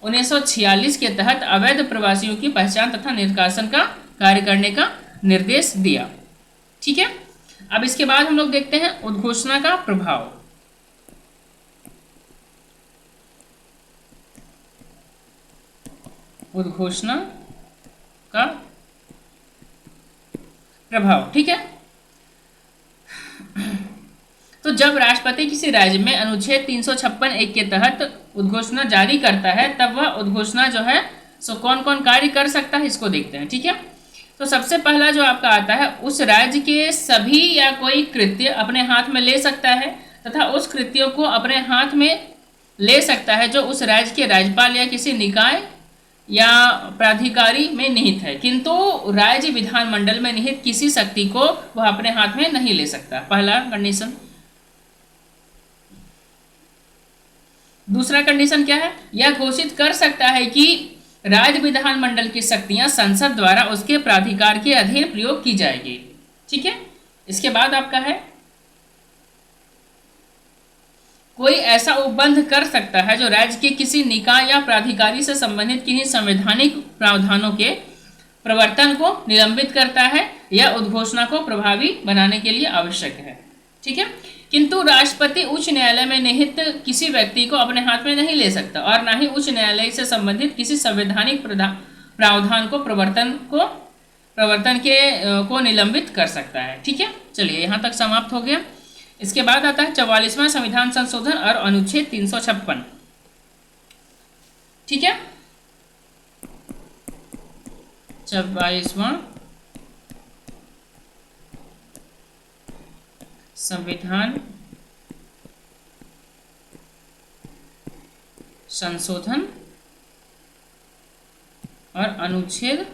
1946 के तहत अवैध प्रवासियों की पहचान तथा निष्कासन का कार्य करने का निर्देश दिया। ठीक है, अब इसके बाद हम लोग देखते हैं उद्घोषणा का प्रभाव। उद्घोषणा का प्रभाव। ठीक है, तो जब राष्ट्रपति किसी राज्य में अनुच्छेद 356(1) के तहत उद्घोषणा जारी करता है तब वह उद्घोषणा जो है सो कौन कौन कार्य कर सकता है इसको देखते हैं। ठीक है, तो सबसे पहला जो आपका आता है, उस राज्य के सभी या कोई कृत्य अपने हाथ में ले सकता है तथा उस कृत्यों को अपने हाथ में ले सकता है जो उस राज्य के राज्यपाल या किसी निकाय या प्राधिकारी में निहित है, किंतु राज्य विधानमंडल में निहित किसी शक्ति को वह अपने हाथ में नहीं ले सकता। पहला कंडीशन। दूसरा कंडीशन क्या है? यह घोषित कर सकता है कि राज्य विधानमंडल की शक्तियां संसद द्वारा उसके प्राधिकार के अधीन प्रयोग की जाएगी। ठीक है। इसके बाद आपका है कोई ऐसा उपबंध कर सकता है जो राज्य के किसी निकाय या प्राधिकारी से संबंधित किन्हीं संवैधानिक प्रावधानों के प्रवर्तन को निलंबित करता है या उद्घोषणा को प्रभावी बनाने के लिए आवश्यक है। ठीक है। किंतु राष्ट्रपति उच्च न्यायालय में निहित किसी व्यक्ति को अपने हाथ में नहीं ले सकता और न ही उच्च न्यायालय से संबंधित किसी संवैधानिक प्रावधान को प्रवर्तन को निलंबित कर सकता है। ठीक है। चलिए यहाँ तक समाप्त हो गया। इसके बाद आता है 44वां संविधान संशोधन और अनुच्छेद 356। ठीक है। 44वां संविधान संशोधन और अनुच्छेद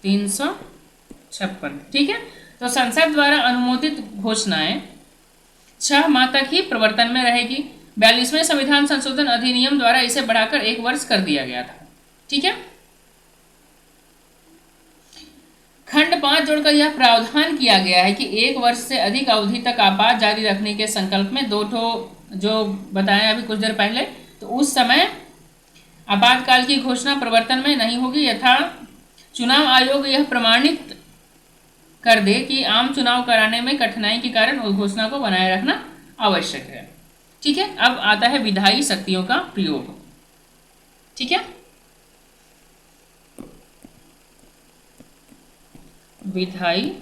356। ठीक है। तो संसद द्वारा अनुमोदित घोषणाएं 6 माह तक ही प्रवर्तन में रहेगी। 42वें संविधान संशोधन अधिनियम द्वारा इसे बढ़ाकर 1 वर्ष कर दिया गया था। ठीक है। खंड 5 जोड़कर यह प्रावधान किया गया है कि 1 वर्ष से अधिक अवधि तक आपात जारी रखने के संकल्प में 2 जो बताया अभी कुछ देर पहले, तो उस समय आपातकाल की घोषणा प्रवर्तन में नहीं होगी यथा चुनाव आयोग यह प्रमाणित कर दे कि आम चुनाव कराने में कठिनाई के कारण उस घोषणा को बनाए रखना आवश्यक है। ठीक है। अब आता है विधायी शक्तियों का प्रयोग। ठीक है। विधायी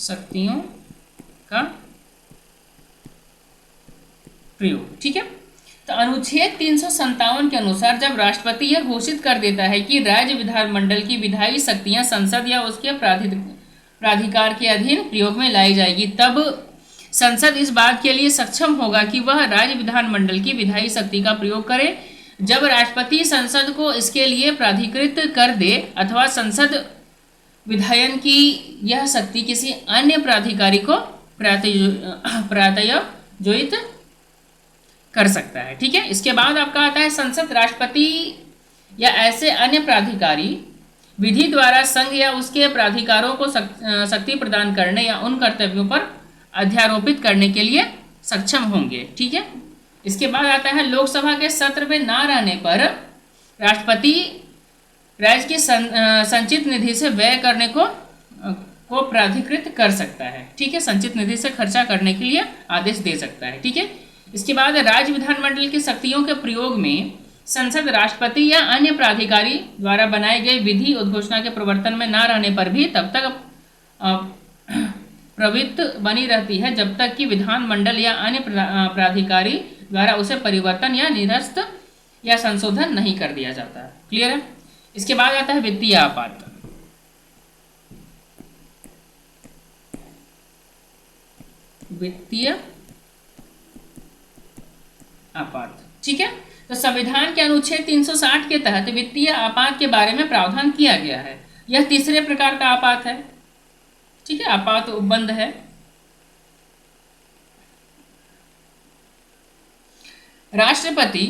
शक्तियों का प्रयोग। ठीक है। तो अनुच्छेद 357 के अनुसार जब राष्ट्रपति यह घोषित कर देता है कि राज्य विधानमंडल की विधायी शक्तियां संसद या उसके प्राधिकार के अधीन प्रयोग में लाई जाएगी, तब संसद इस बात के लिए सक्षम होगा कि वह राज्य विधानमंडल की विधायी शक्ति का प्रयोग करे। जब राष्ट्रपति संसद को इसके लिए प्राधिकृत कर दे अथवा संसद विधायन की यह शक्ति किसी अन्य प्राधिकारी को प्रायोजित कर सकता है। ठीक है। इसके बाद आपका आता है संसद राष्ट्रपति या ऐसे अन्य प्राधिकारी विधि द्वारा संघ या उसके प्राधिकारों को शक्ति प्रदान करने या उन कर्तव्यों पर अध्यारोपित करने के लिए सक्षम होंगे। ठीक है। इसके बाद आता है लोकसभा के सत्र में ना रहने पर राष्ट्रपति राज्य की संचित निधि से व्यय करने को प्राधिकृत कर सकता है। ठीक है। संचित निधि से खर्चा करने के लिए आदेश दे सकता है। ठीक है। इसके बाद राज्य विधानमंडल की शक्तियों के प्रयोग में संसद राष्ट्रपति या अन्य प्राधिकारी द्वारा बनाए गए विधि उद्घोषणा के प्रवर्तन में ना रहने पर भी तब तक प्रवृत्त बनी रहती है जब तक कि विधानमंडल या अन्य प्राधिकारी द्वारा उसे परिवर्तन या निरस्त या संशोधन नहीं कर दिया जाता। क्लियर है। इसके बाद आता है वित्तीय आपात। वित्तीय आपात। ठीक है। तो संविधान के अनुच्छेद 360 के तहत वित्तीय आपात के बारे में प्रावधान किया गया है। यह तीसरे प्रकार का आपात है। ठीक है। आपात उपबंध है। राष्ट्रपति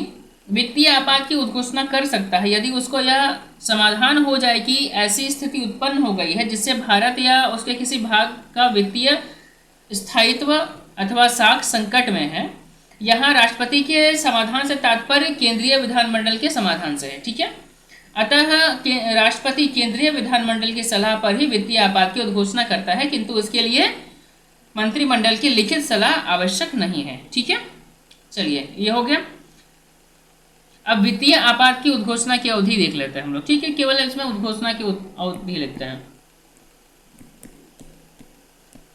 वित्तीय आपात की उद्घोषणा कर सकता है यदि उसको यह समाधान हो जाए कि ऐसी स्थिति उत्पन्न हो गई है जिससे भारत या उसके किसी भाग का वित्तीय स्थायित्व अथवा साख संकट में है। यहाँ राष्ट्रपति के समाधान से तात्पर्य केंद्रीय विधानमंडल के समाधान से है। ठीक है। अतः राष्ट्रपति केंद्रीय विधानमंडल की सलाह पर ही वित्तीय आपात की उद्घोषणा करता है, किंतु उसके लिए मंत्रिमंडल की लिखित सलाह आवश्यक नहीं है। ठीक है। चलिए ये हो गया। अब वित्तीय आपात की उद्घोषणा की अवधि देख लेते हैं हम लोग। ठीक है। केवल इसमें उद्घोषणा की अवधि लिखते हैं।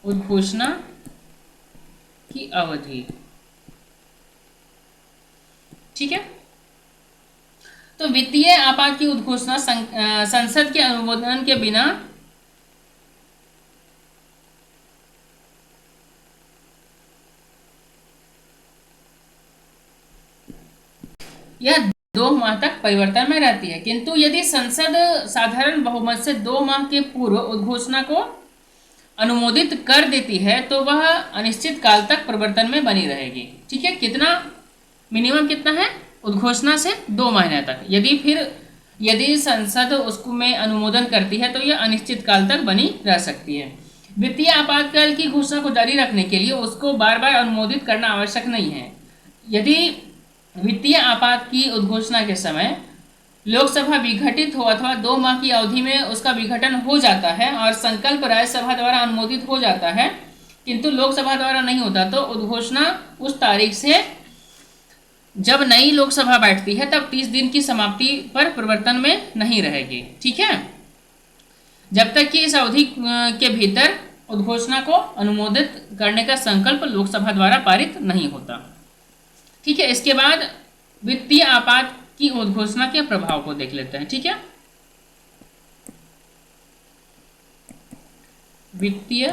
उद्घोषणा की अवधि। ठीक है। तो वित्तीय आपात की उद्घोषणा संसद के अनुमोदन के बिना यह 2 माह तक परिवर्तन में रहती है, किंतु यदि संसद साधारण बहुमत से 2 माह के पूर्व उद्घोषणा को अनुमोदित कर देती है तो वह अनिश्चित काल तक प्रवर्तन में बनी रहेगी। ठीक है, कितना मिनिमम कितना है, उद्घोषणा से 2 महीने तक। यदि संसद उसको में अनुमोदन करती है तो यह अनिश्चित काल तक बनी रह सकती है। वित्तीय आपातकाल की घोषणा को जारी रखने के लिए उसको बार बार अनुमोदित करना आवश्यक नहीं है। यदि वित्तीय आपात की उद्घोषणा के समय लोकसभा विघटित हो अथवा 2 माह की अवधि में उसका विघटन हो जाता है और संकल्प राज्यसभा द्वारा अनुमोदित हो जाता है किंतु लोकसभा द्वारा नहीं होता, तो उद्घोषणा उस तारीख से जब नई लोकसभा बैठती है तब 30 दिन की समाप्ति पर प्रवर्तन में नहीं रहेगी। ठीक है, जब तक कि इस अवधि के भीतर उद्घोषणा को अनुमोदित करने का संकल्प लोकसभा द्वारा पारित नहीं होता। ठीक है, इसके बाद वित्तीय आपात की उद्घोषणा के प्रभाव को देख लेते हैं। ठीक है, वित्तीय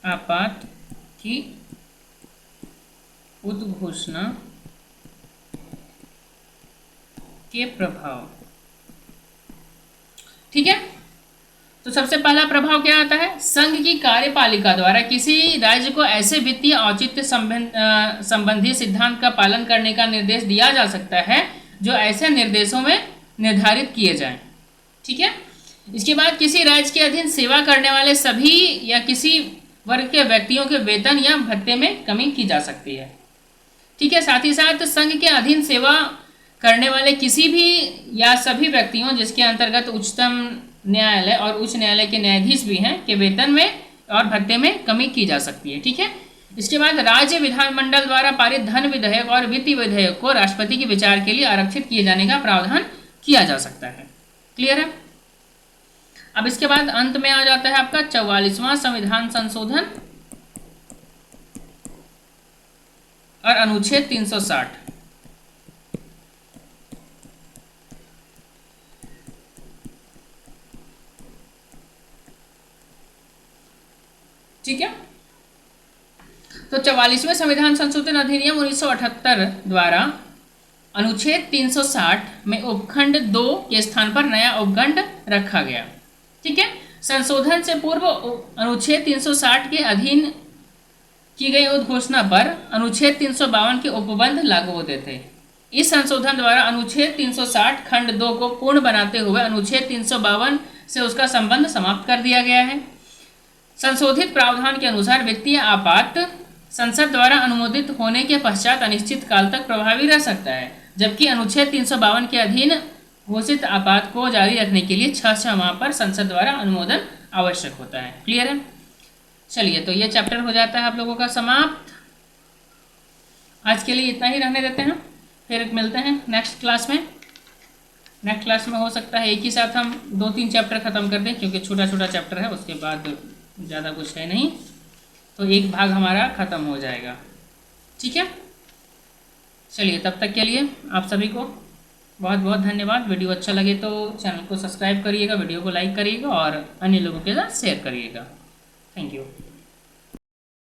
आपात की उद्घोषणा के प्रभाव। ठीक है, तो सबसे पहला प्रभाव क्या आता है, संघ की कार्यपालिका द्वारा किसी राज्य को ऐसे वित्तीय औचित्य संबंधी सिद्धांत का पालन करने का निर्देश दिया जा सकता है जो ऐसे निर्देशों में निर्धारित किए जाएं। ठीक है, इसके बाद किसी राज्य के अधीन सेवा करने वाले सभी या किसी वर्ग के व्यक्तियों के वेतन या भत्ते में कमी की जा सकती है। ठीक है, साथ ही साथ संघ के अधीन सेवा करने वाले किसी भी या सभी व्यक्तियों जिसके अंतर्गत उच्चतम न्यायालय और उच्च न्यायालय के न्यायाधीश भी हैं के वेतन में और भत्ते में कमी की जा सकती है। ठीक है, इसके बाद राज्य विधानमंडल द्वारा पारित धन विधेयक और वित्तीय विधेयक को राष्ट्रपति के विचार के लिए आरक्षित किए जाने का प्रावधान किया जा सकता है। क्लियर है। अब इसके बाद अंत में आ जाता है आपका 44वां संविधान संशोधन और अनुच्छेद 360। ठीक है, तो 44वें संविधान संशोधन अधिनियम 1978 द्वारा अनुच्छेद 360 में उपखंड 2 के स्थान पर नया उपखंड रखा गया। ठीक है, संशोधन से पूर्व अनुच्छेद 360 के अधीन की गई उद्घोषणा पर अनुच्छेद 352 के उपबंध लागू होते थे। इस संशोधन द्वारा अनुच्छेद 360 खंड 2 को पूर्ण बनाते हुए अनुच्छेद 352 से उसका संबंध समाप्त कर दिया गया है। संशोधित प्रावधान के अनुसार वित्तीय आपात संसद द्वारा अनुमोदित होने के पश्चात अनिश्चित काल तक प्रभावी रह सकता है, जबकि अनुच्छेद 352 के अधीन घोषित आपात को जारी रखने के लिए 6 माह पर संसद द्वारा अनुमोदन आवश्यक होता है। क्लियर है। चलिए, तो ये चैप्टर हो जाता है आप लोगों का समाप्त। आज के लिए इतना ही रहने देते हैं, फिर मिलते हैं नेक्स्ट क्लास में। नेक्स्ट क्लास में हो सकता है एक ही साथ हम 2-3 चैप्टर खत्म कर दें, क्योंकि छोटा छोटा चैप्टर है, उसके बाद ज़्यादा कुछ है नहीं, तो एक भाग हमारा ख़त्म हो जाएगा। ठीक है, चलिए तब तक के लिए आप सभी को बहुत बहुत धन्यवाद। वीडियो अच्छा लगे तो चैनल को सब्सक्राइब करिएगा, वीडियो को लाइक करिएगा और अन्य लोगों के साथ शेयर करिएगा। Thank you.